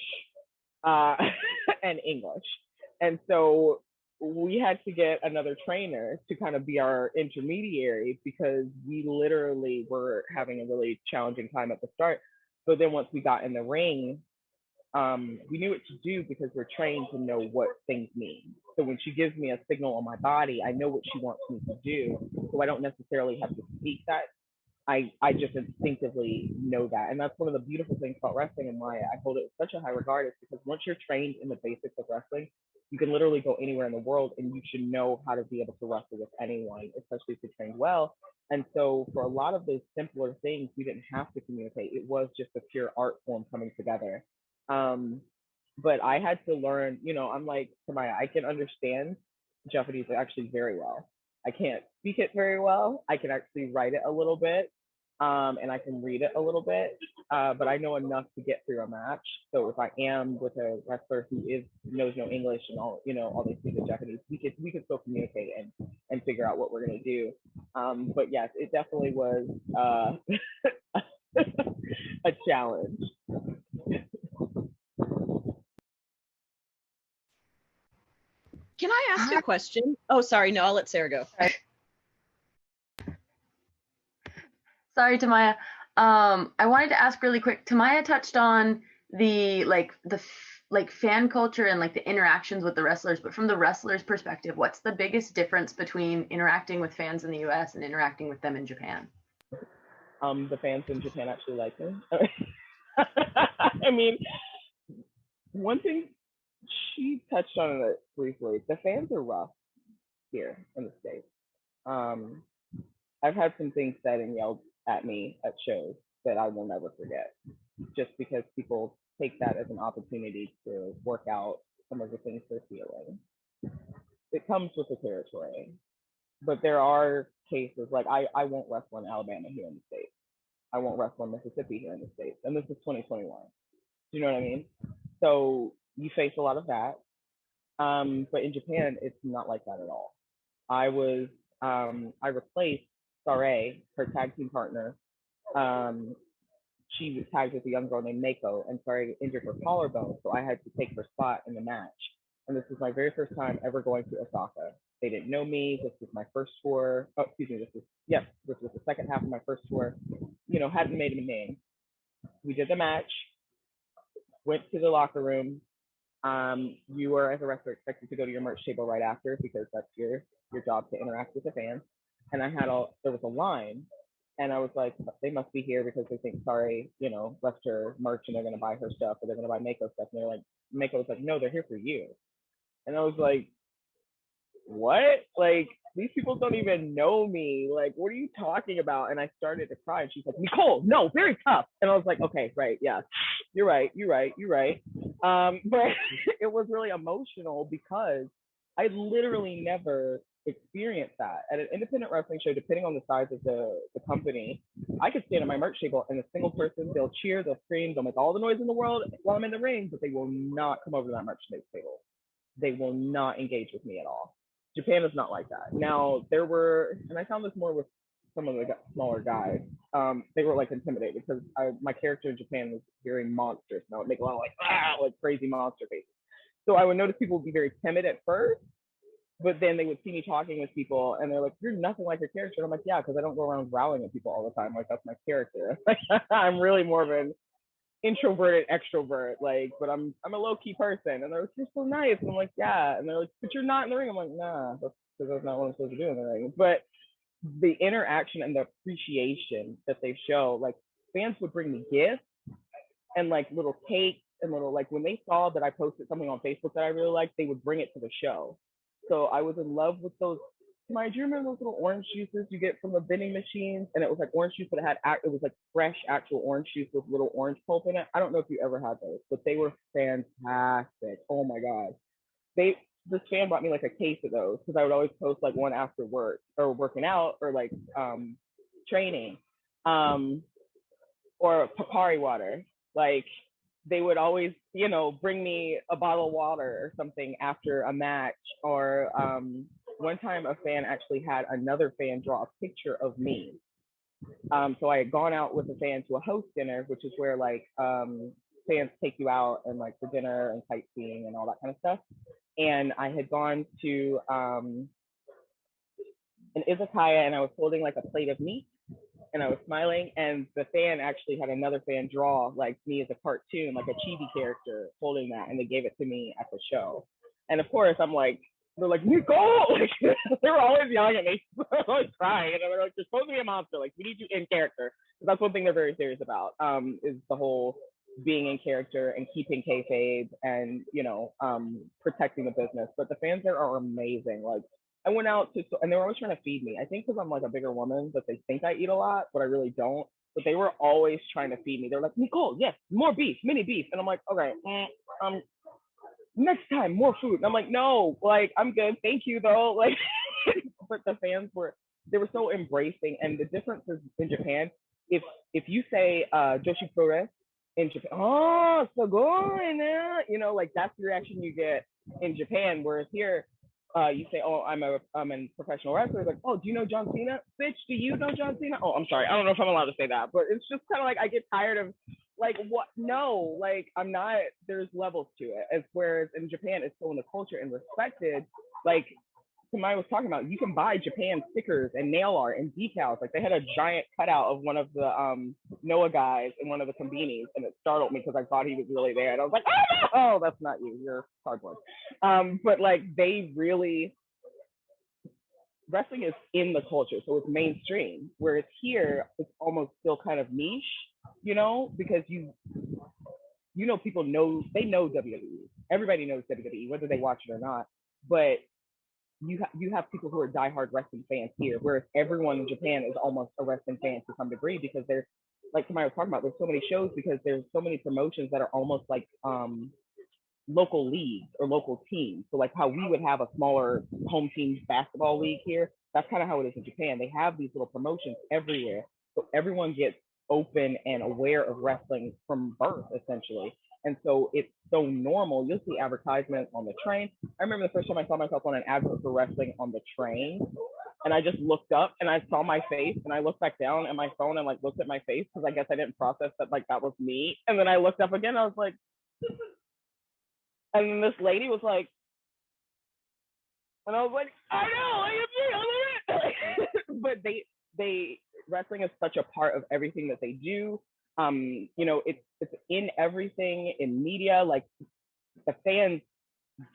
and English. And so we had to get another trainer to kind of be our intermediary, because we literally were having a really challenging time at the start. But then once we got in the ring, we knew what to do because we're trained to know what things mean. So when she gives me a signal on my body, I know what she wants me to do. So I don't necessarily have to speak that. I just instinctively know that. And that's one of the beautiful things about wrestling, and why I hold it with such a high regard, is because once you're trained in the basics of wrestling, you can literally go anywhere in the world and you should know how to be able to wrestle with anyone, especially if you're trained well. And so for a lot of those simpler things, we didn't have to communicate. It was just a pure art form coming together. But I had to learn, I'm like, Tamaya, I can understand Japanese actually very well. I can't speak it very well. I can actually write it a little bit. and I can read it a little bit, but I know enough to get through a match. So if I am with a wrestler who knows no English and all, all they speak is Japanese, we could still communicate and figure out what we're gonna do. But yes, it definitely was a challenge. Can I ask a question? Oh, sorry. No, I'll let Sarah go. Sorry, Tamaya. I wanted to ask really quick. Tamaya touched on the fan culture and like the interactions with the wrestlers, but from the wrestlers' perspective, what's the biggest difference between interacting with fans in the US and interacting with them in Japan? The fans in Japan actually like me. I mean, one thing she touched on it briefly. The fans are rough here in the States. I've had some things said and yelled at me at shows that I will never forget, just because people take that as an opportunity to work out some of the things they're feeling. It comes with the territory, but there are cases like I won't wrestle in Alabama here in the States. I won't wrestle in Mississippi here in the States, and this is 2021. Do you know what I mean? So you face a lot of that. But in Japan, it's not like that at all. I replaced Sare, her tag team partner. She was tagged with a young girl named Mako, and Sare injured her collarbone, so I had to take her spot in the match. And this was my very first time ever going to Osaka. They didn't know me. This was my first tour. Oh, excuse me. This was the second half of my first tour. Hadn't made a name. We did the match. Went to the locker room. You are, as a wrestler, expected to go to your merch table right after, because that's your job to interact with the fans. And there was a line, and I was like, they must be here because they think, sorry, left her merch and they're gonna buy her stuff, or they're gonna buy Mako stuff. And they're like, Mako was like, no, they're here for you. And I was like, what? Like, these people don't even know me. Like, what are you talking about? And I started to cry, and she's like, Nicole, no, very tough. And I was like, okay, right, yeah, you're right. But it was really emotional because I literally never experienced that. At an independent wrestling show, depending on the size of the company, I could stand at my merch table and a single person, they'll cheer, they'll scream, they'll make all the noise in the world while I'm in the ring, but they will not come over to that merch table. They will not engage with me at all. Japan is not like that. Now, and I found this more with some of the smaller guys, they were like intimidated because my character in Japan was very monstrous, and I would make a lot of like crazy monster faces. So I would notice people would be very timid at first, but then they would see me talking with people and they're like, you're nothing like your character. And I'm like, yeah, because I don't go around growling at people all the time. Like, that's my character. I'm really more of an introverted extrovert, but I'm a low-key person. And they're like, you're so nice. And I'm like, yeah. And they're like, but you're not in the ring. I'm like, nah, that's not what I'm supposed to do in the ring. But the interaction and the appreciation that they show, like, fans would bring me gifts and like little cakes and little, like, when they saw that I posted something on Facebook that I really liked, they would bring it to the show. So I was in love with those. Do you remember those little orange juices you get from the vending machines? And it was like orange juice, but it was like fresh actual orange juice with little orange pulp in it. I don't know if you ever had those, but they were fantastic. Oh my God. This fan bought me like a case of those because I would always post like one after work or working out or like training or Pocari water. Like, they would always, bring me a bottle of water or something after a match. Or one time a fan actually had another fan draw a picture of me. So I had gone out with a fan to a host dinner, which is where like fans take you out and like for dinner and sightseeing and all that kind of stuff. And I had gone to an izakaya and I was holding like a plate of meat. And I was smiling, and the fan actually had another fan draw like me as a cartoon, like a chibi character holding that, and they gave it to me at the show. And of course, they're like, Nicole! Like, they were always yelling at me. I was always crying, and they're like, you're supposed to be a monster. Like, we need you in character. So that's one thing they're very serious about, is the whole being in character and keeping kayfabe and, protecting the business. But the fans there are amazing. Like, I went out and they were always trying to feed me. I think because I'm like a bigger woman that they think I eat a lot, but I really don't. But they were always trying to feed me. They're like, Nicole, yes, more beef, mini beef. And I'm like, okay, next time, more food. And I'm like, no, like, I'm good. Thank you though. Like, but the fans were so embracing. And the difference is in Japan, if you say Joshi Pro in Japan, oh, so going, you know, like that's the reaction you get in Japan. Whereas here, you say, oh, I'm a professional wrestler. Like, oh, do you know John Cena? Bitch, do you know John Cena? Oh, I'm sorry, I don't know if I'm allowed to say that, but it's just kind of like I get tired of like what? No, like I'm not. There's levels to it. As whereas in Japan, it's still in the culture and respected. Like Tamaya was talking about, you can buy Japan stickers and nail art and decals. Like they had a giant cutout of one of the Noah guys in one of the convenis, and it startled me because I thought he was really there, and I was like, oh, no! Oh, that's not you. You're cardboard. But like they really, wrestling is in the culture, so it's mainstream. Whereas here, it's almost still kind of niche, you know, because you know people know, they know WWE. Everybody knows WWE, whether they watch it or not. But you have people who are diehard wrestling fans here, whereas everyone in Japan is almost a wrestling fan to some degree, because there's, like Tamaya was talking about, there's so many shows because there's so many promotions that are almost like local leagues or local teams. So like how we would have a smaller home team basketball league here, that's kind of how it is in Japan. They have these little promotions everywhere, so everyone gets open and aware of wrestling from birth, essentially. And so it's so normal. You'll see advertisements on the train. I remember the first time I saw myself on an advert for wrestling on the train, and I just looked up and I saw my face, and I looked back down at my phone and like looked at my face because I guess I didn't process that like that was me. And then I looked up again. I was like, and then this lady was like, and I was like, I know, I am me. But they wrestling is such a part of everything that they do. You know, it's in everything in media. Like the fans,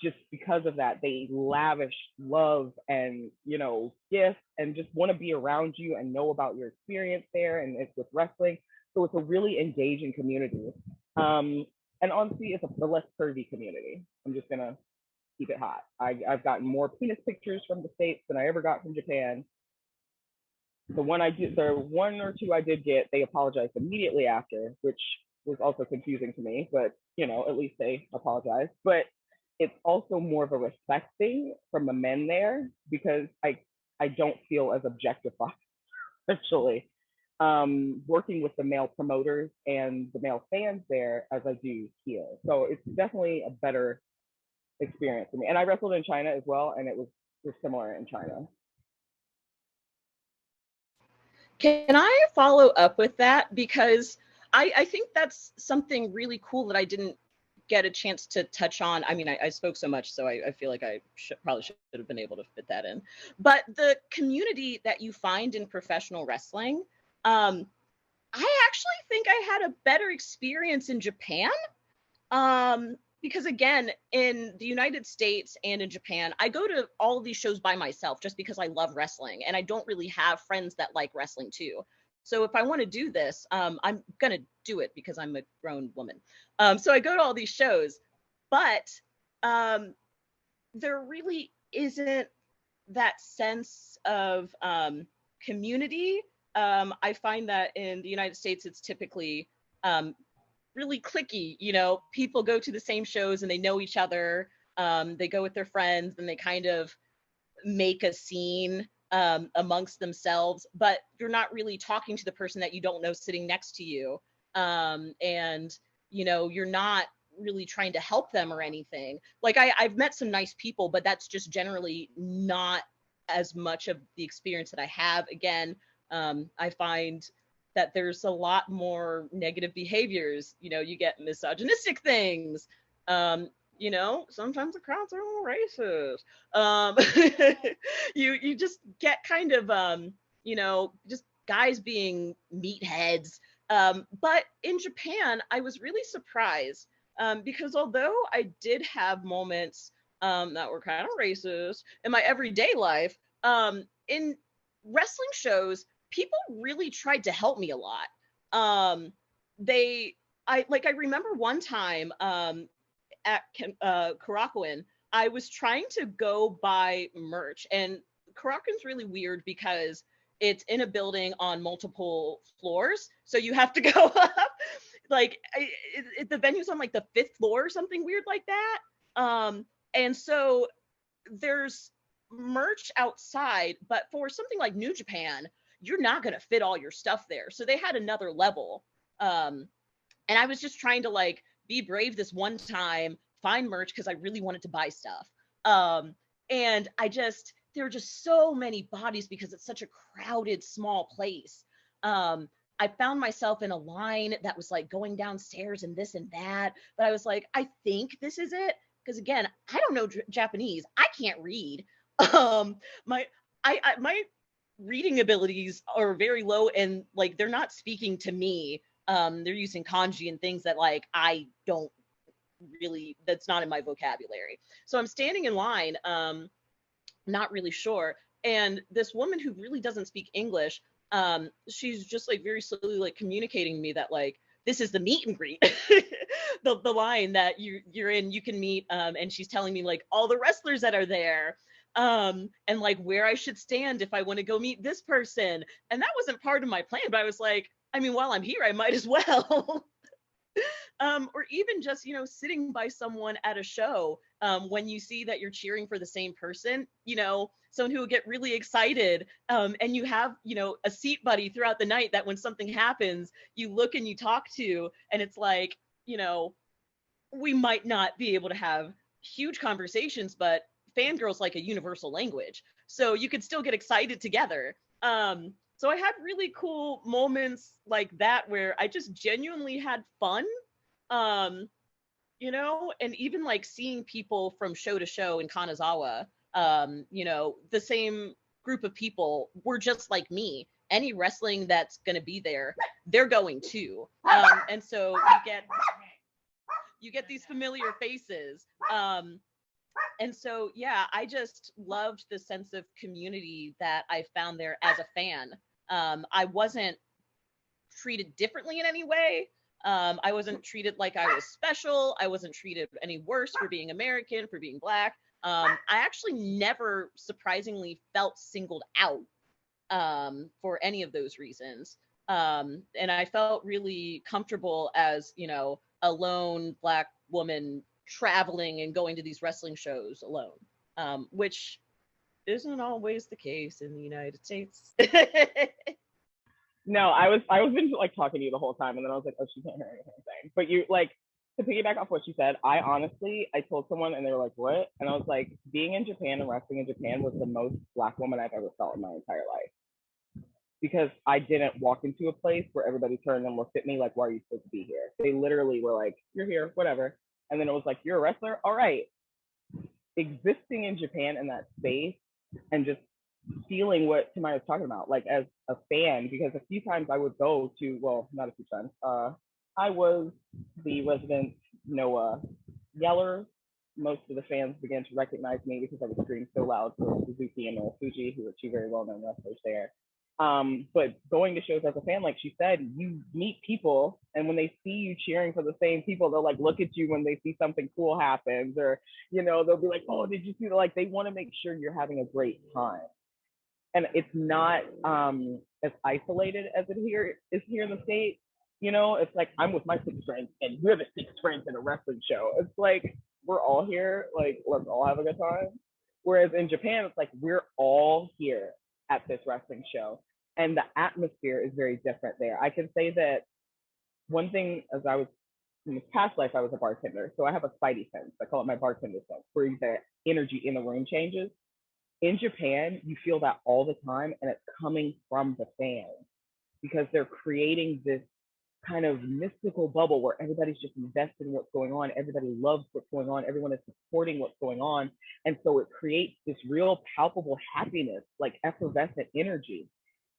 just because of that, they lavish love and, you know, gifts and just want to be around you and know about your experience there. And it's with wrestling, so it's a really engaging community. And honestly, it's a less curvy community. I'm just gonna keep it hot. I've gotten more penis pictures from the States than I ever got from Japan. The one or two I did get, they apologized immediately after, which was also confusing to me, but you know, at least they apologized. But it's also more of a respect thing from the men there, because I don't feel as objectified, actually, working with the male promoters and the male fans there as I do here. So it's definitely a better experience for me. And I wrestled in China as well, and it was similar in China. Can I follow up with that? Because I think that's something really cool that I didn't get a chance to touch on. I mean, I spoke so much, so I feel like I probably should have been able to fit that in. But the community that you find in professional wrestling, I actually think I had a better experience in Japan. Because again, in the United States and in Japan, I go to all of these shows by myself just because I love wrestling, and I don't really have friends that like wrestling too. So if I want to do this, I'm going to do it because I'm a grown woman. So I go to all these shows, but there really isn't that sense of community. I find that in the United States, it's typically really cliquey. You know, people go to the same shows and they know each other. They go with their friends and they kind of make a scene amongst themselves, but you're not really talking to the person that you don't know sitting next to you. And, you know, you're not really trying to help them or anything. Like I've met some nice people, but that's just generally not as much of the experience that I have. Again, I find that there's a lot more negative behaviors. You know, you get misogynistic things. You know, sometimes the crowds are a little racist. You just get kind of, you know, just guys being meatheads. But in Japan, I was really surprised because although I did have moments that were kind of racist in my everyday life, in wrestling shows, people really tried to help me a lot. I remember one time at Korakuen, I was trying to go buy merch, and Korakuen's really weird because it's in a building on multiple floors, so you have to go up. Like the venue's on like the 5th floor or something weird like that. And so there's merch outside, but for something like New Japan, you're not going to fit all your stuff there. So they had another level. And I was just trying to like be brave this one time, find merch because I really wanted to buy stuff. And there were just so many bodies because it's such a crowded, small place. I found myself in a line that was like going downstairs and this and that, but I was like, I think this is it. Because again, I don't know Japanese. I can't read. My reading abilities are very low, and like they're not speaking to me. They're using kanji and things that like I don't really, that's not in my vocabulary. So I'm standing in line, not really sure. And this woman who really doesn't speak English, she's just like very slowly like communicating to me that like this is the meet and greet, the line that you're in, you can meet, and she's telling me like all the wrestlers that are there, and like where I should stand if I want to go meet this person. And that wasn't part of my plan, but I was like, I mean, while I'm here, I might as well. Or even just, you know, sitting by someone at a show, when you see that you're cheering for the same person, you know, someone who will get really excited, and you have, you know, a seat buddy throughout the night that when something happens, you look and you talk to, and it's like, you know, we might not be able to have huge conversations, but fangirls like a universal language. So you could still get excited together. So I had really cool moments like that where I just genuinely had fun. You know, and even like seeing people from show to show in Kanazawa, you know, the same group of people were just like me. Any wrestling that's going to be there, they're going to. And so you get these familiar faces. And so, yeah, I just loved the sense of community that I found there as a fan. I wasn't treated differently in any way. I wasn't treated like I was special. I wasn't treated any worse for being American, for being Black. I actually never surprisingly felt singled out, for any of those reasons. And I felt really comfortable as, you know, a lone Black woman traveling and going to these wrestling shows alone, which isn't always the case in the United States. No, I was been like talking to you the whole time, and then I was like, oh, she can't hear anything. But you like, to piggyback off what you said, I told someone and they were like, what? And I was like, being in Japan and wrestling in Japan was the most Black woman I've ever felt in my entire life. Because I didn't walk into a place where everybody turned and looked at me like, why are you supposed to be here? They literally were like, you're here, whatever. And then it was like, you're a wrestler? All right. Existing in Japan in that space and just feeling what Tamaya was talking about, like as a fan, because a few times I would go to, well, not a few times, I was the resident Noah yeller. Most of the fans began to recognize me because I would scream so loud for Suzuki and Noah Fuji, who are two very well-known wrestlers there. But going to shows as a fan, like she said, you meet people, and when they see you cheering for the same people, they'll like look at you when they see something cool happens, or, you know, they'll be like, oh, did you see that? Like, they want to make sure you're having a great time. And it's not as isolated as it is here in the States. You know, it's like, I'm with my 6 friends and you're the 6 friends in a wrestling show. It's like, we're all here, like, let's all have a good time. Whereas in Japan, it's like, we're all here at this wrestling show. And the atmosphere is very different there. I can say that one thing, as I was, in this past life, I was a bartender. So I have a spidey sense. I call it my bartender sense, where the energy in the room changes. In Japan, you feel that all the time, and it's coming from the fans because they're creating this kind of mystical bubble where everybody's just invested in what's going on. Everybody loves what's going on. Everyone is supporting what's going on. And so it creates this real palpable happiness, like effervescent energy.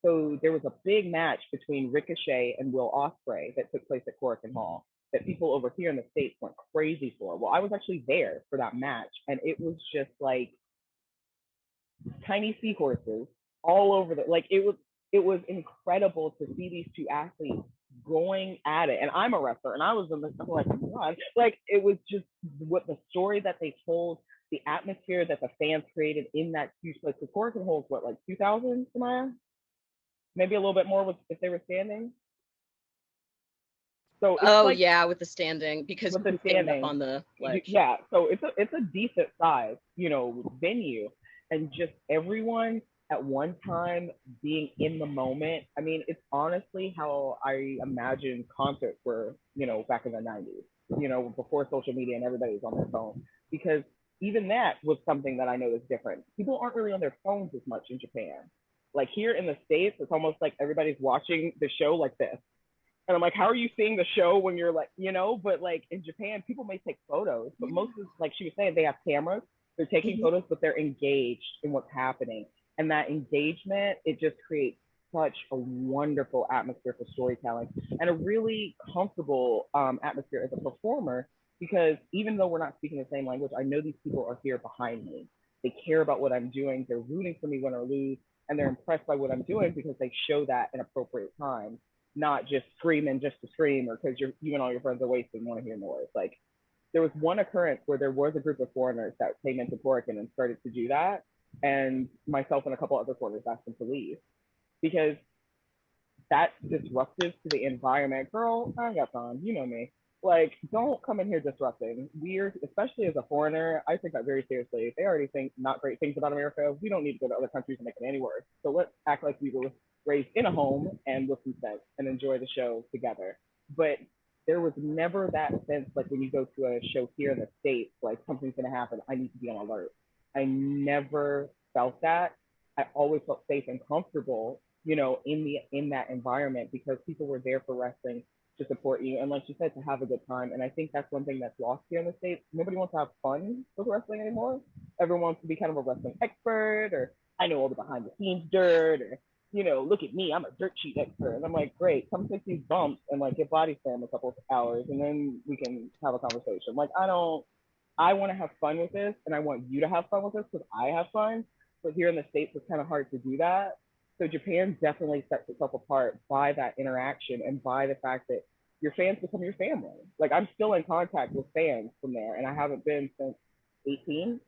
So there was a big match between Ricochet and Will Ospreay that took place at Korakuen Hall that people over here in the States went crazy for. Well, I was actually there for that match, and it was just like tiny seahorses all over the, like, it was incredible to see these two athletes going at it. And I'm a wrestler, and I was in the, I'm like, oh my God, like, it was just what the story that they told, the atmosphere that the fans created in that huge place. The Korakuen holds what, like 2,000, Samaya? Maybe a little bit more if they were standing. So it's oh like, yeah, with the standing, because with the we stand up standing, on the ledge. yeah. So it's a decent size, you know, venue, and just everyone at one time being in the moment. I mean, it's honestly how I imagine concerts were, back in the 90s, before social media and everybody was on their phone. Because even that was something that I know is different. People aren't really on their phones as much in Japan. Like here in the States, it's almost like everybody's watching the show like this. And I'm like, how are you seeing the show when you're like, but like in Japan, people may take photos, but most of, like she was saying, they have cameras, they're taking photos, but they're engaged in what's happening. And that engagement, it just creates such a wonderful atmosphere for storytelling and a really comfortable atmosphere as a performer, because even though we're not speaking the same language, I know these people are here behind me. They care about what I'm doing. They're rooting for me, win or lose, and they're impressed by what I'm doing because they show that in appropriate time, not just screaming just to scream or because you and all your friends are wasted and want to hear noise. Like there was one occurrence where there was a group of foreigners that came into Portland and started to do that. And myself and a couple other foreigners asked them to leave because that's disruptive to the environment. Girl, I got time, you know me. Like, don't come in here disrupting. We're, especially as a foreigner, I take that very seriously. If they already think not great things about America, we don't need to go to other countries and make it any worse. So let's act like we were raised in a home and with consent and enjoy the show together. But there was never that sense, like when you go to a show here in the States, like something's gonna happen, I need to be on alert. I never felt that. I always felt safe and comfortable, in that environment because people were there for wrestling to support you and, like you said, to have a good time. And I think that's one thing that's lost here in the States. Nobody wants to have fun with wrestling anymore. Everyone wants to be kind of a wrestling expert, or I know all the behind the scenes dirt, or look at me, I'm a dirt sheet expert. And I'm like, great, come take these bumps and like get body slam a couple of hours and then we can have a conversation. Like I want to have fun with this and I want you to have fun with this because I have fun. But here in the States, it's kind of hard to do that. So Japan definitely sets itself apart by that interaction and by the fact that your fans become your family. Like I'm still in contact with fans from there and I haven't been since 18.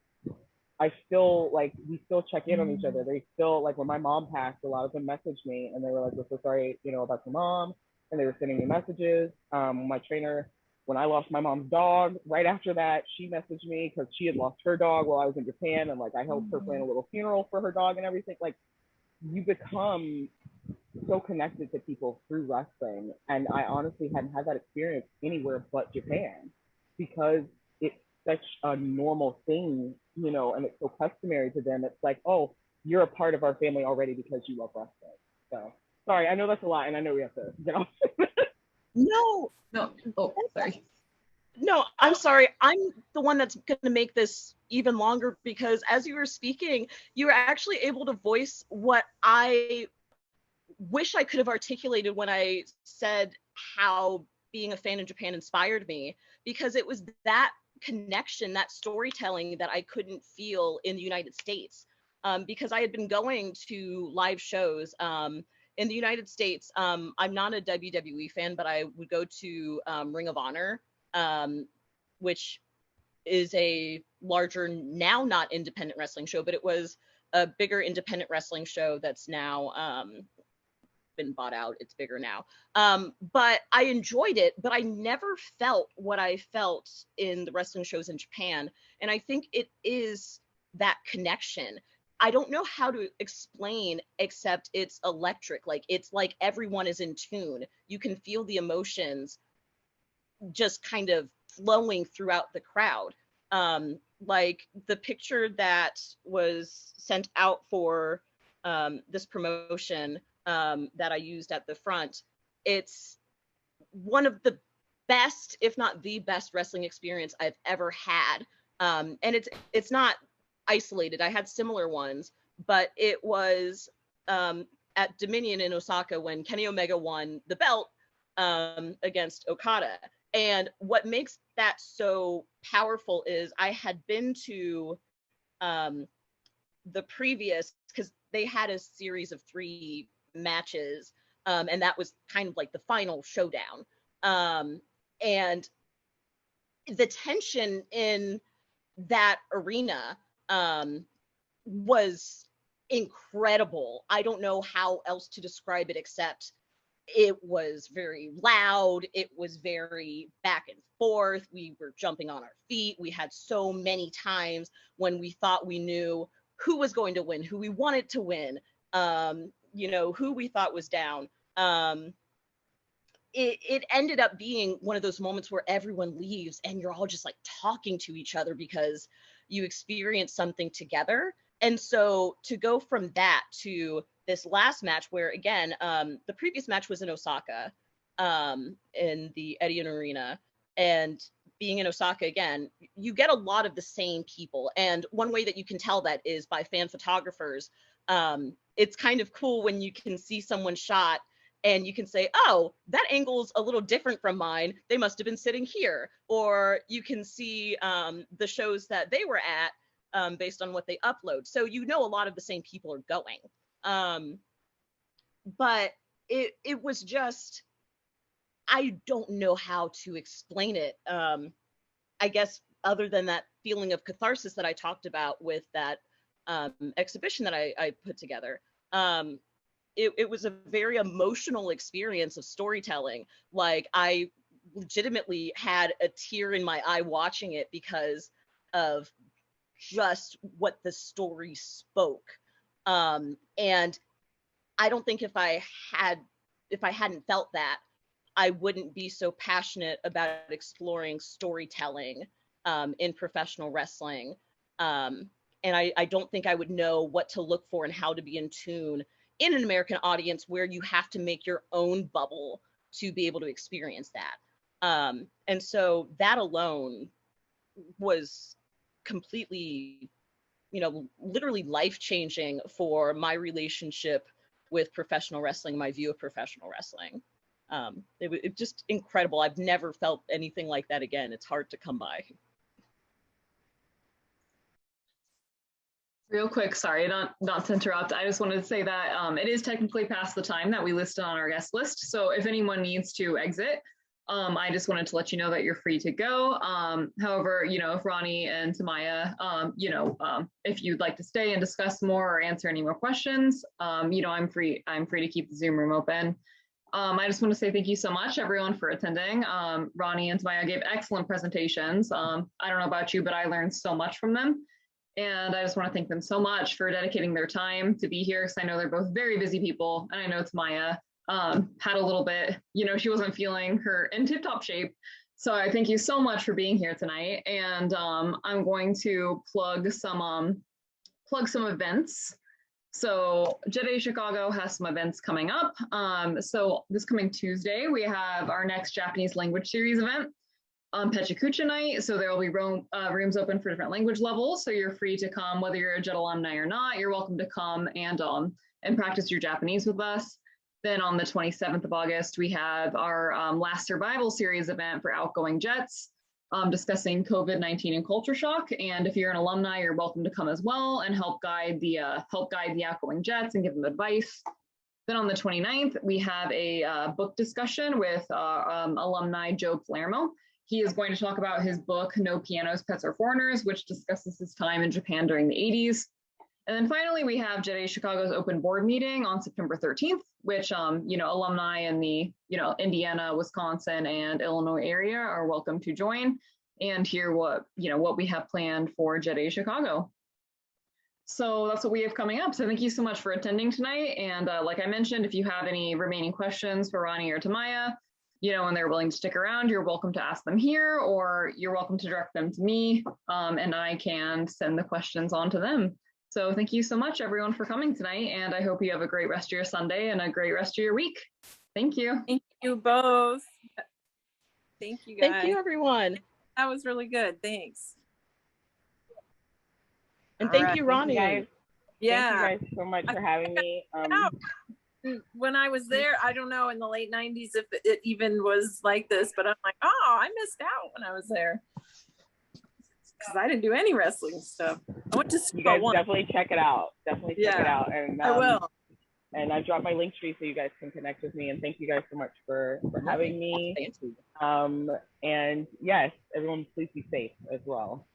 We still check in on each other. They still, like when my mom passed, a lot of them messaged me and they were like, we're so sorry, about your mom. And they were sending me messages. My trainer, when I lost my mom's dog, right after that, she messaged me because she had lost her dog while I was in Japan. And like, I helped her plan a little funeral for her dog and everything. Like you become so connected to people through wrestling. And I honestly hadn't had that experience anywhere but Japan because it's such a normal thing, and it's so customary to them. It's like, oh, you're a part of our family already because you love wrestling. So sorry, I know that's a lot and I know we have to get off. No. Oh, sorry. No, I'm sorry. I'm the one that's going to make this even longer because as you were speaking, you were actually able to voice what I wish I could have articulated when I said how being a fan in Japan inspired me, because it was that connection, that storytelling that I couldn't feel in the United States. Because I had been going to live shows in the United States. I'm not a WWE fan, but I would go to Ring of Honor, which is a larger, now not independent wrestling show, but it was a bigger independent wrestling show that's now been bought out. It's bigger now. But I enjoyed it, but I never felt what I felt in the wrestling shows in Japan. And I think it is that connection. I don't know how to explain, except it's electric. Like it's like everyone is in tune. You can feel the emotions just kind of flowing throughout the crowd. Like the picture that was sent out for this promotion that I used at the front, it's one of the best, if not the best wrestling experience I've ever had. And it's not isolated. I had similar ones, but it was at Dominion in Osaka when Kenny Omega won the belt against Okada. And what makes that so powerful is I had been to the previous, because they had a series of 3 matches, and that was kind of like the final showdown. And the tension in that arena was incredible. I don't know how else to describe it except it was very loud. It was very back and forth. We were jumping on our feet. We had so many times when we thought we knew who was going to win, who we wanted to win, you know, who we thought was down. It ended up being one of those moments where everyone leaves and you're all just like talking to each other because you experienced something together. And so to go from that to this last match where, again, the previous match was in Osaka, in the Edion Arena, and being in Osaka again, you get a lot of the same people. And one way that you can tell that is by fan photographers. It's kind of cool when you can see someone shot and you can say, oh, that angle's a little different from mine. They must have been sitting here. Or you can see the shows that they were at based on what they upload. So you know a lot of the same people are going. But it was just, I don't know how to explain it. I guess other than that feeling of catharsis that I talked about with that exhibition that I put together. It was a very emotional experience of storytelling. Like I legitimately had a tear in my eye watching it because of just what the story spoke. And I don't think if I hadn't felt that, I wouldn't be so passionate about exploring storytelling in professional wrestling. And I don't think I would know what to look for and how to be in tune in an American audience where you have to make your own bubble to be able to experience that. And so that alone was completely, you know, literally life-changing for my relationship with professional wrestling, my view of professional wrestling. It was just incredible. I've never felt anything like that again. It's hard to come by. Real quick, sorry, not to interrupt. I just wanted to say that it is technically past the time that we listed on our guest list. So if anyone needs to exit, I just wanted to let you know that you're free to go. However, you know, if Roni and Tamaya, you know, if you'd like to stay and discuss more or answer any more questions, you know, I'm free to keep the Zoom room open. I just want to say thank you so much, everyone, for attending. Roni and Tamaya gave excellent presentations. I don't know about you, but I learned so much from them. And I just want to thank them so much for dedicating their time to be here, because I know they're both very busy people. And I know Tamaya had a little bit, you know, she wasn't feeling her in tip-top shape. So I thank you so much for being here tonight. And I'm going to plug some events. So JETAA Chicago has some events coming up. So this coming Tuesday, we have our next Japanese language series event on Pechikucha night. So there will be rooms open for different language levels. So you're free to come, whether you're a JET alumni or not, you're welcome to come and practice your Japanese with us. Then on the 27th of August, we have our Last Survival series event for outgoing Jets, discussing COVID-19 and culture shock. And if you're an alumni, you're welcome to come as well and help guide the outgoing Jets and give them advice. Then on the 29th, we have a book discussion with alumni Joe Palermo. He is going to talk about his book, No Pianos, Pets or Foreigners, which discusses his time in Japan during the 80s. And then finally, we have JETAA Chicago's open board meeting on September 13th, which, you know, alumni in the, you know, Indiana, Wisconsin, and Illinois area are welcome to join and hear what, you know, what we have planned for JETAA Chicago. So that's what we have coming up. So thank you so much for attending tonight. And like I mentioned, if you have any remaining questions for Roni or Tamaya, you know, and they're willing to stick around, you're welcome to ask them here, or you're welcome to direct them to me, and I can send the questions on to them. So thank you so much, everyone, for coming tonight, and I hope you have a great rest of your Sunday and a great rest of your week. Thank you. Thank you both. Thank you, guys. Thank you, everyone. That was really good. Thanks. And thank you, Roni. Thank you Yeah. guys so much for having me. When I was there, I don't know, in the late 90s if it even was like this, but I'm like, oh, I missed out when I was there. Because I didn't do any wrestling stuff. I went to school. You guys definitely check it out. Definitely check it out. And I will. And I dropped my link tree so you guys can connect with me. And thank you guys so much for having me. And yes, everyone please be safe as well.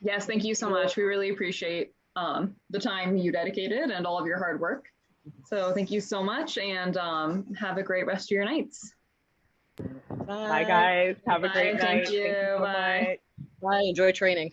Yes, thank you so much. We really appreciate the time you dedicated and all of your hard work. So thank you so much, and have a great rest of your nights. Bye guys. Have a great night. Thank you. Bye. Bye. Enjoy training.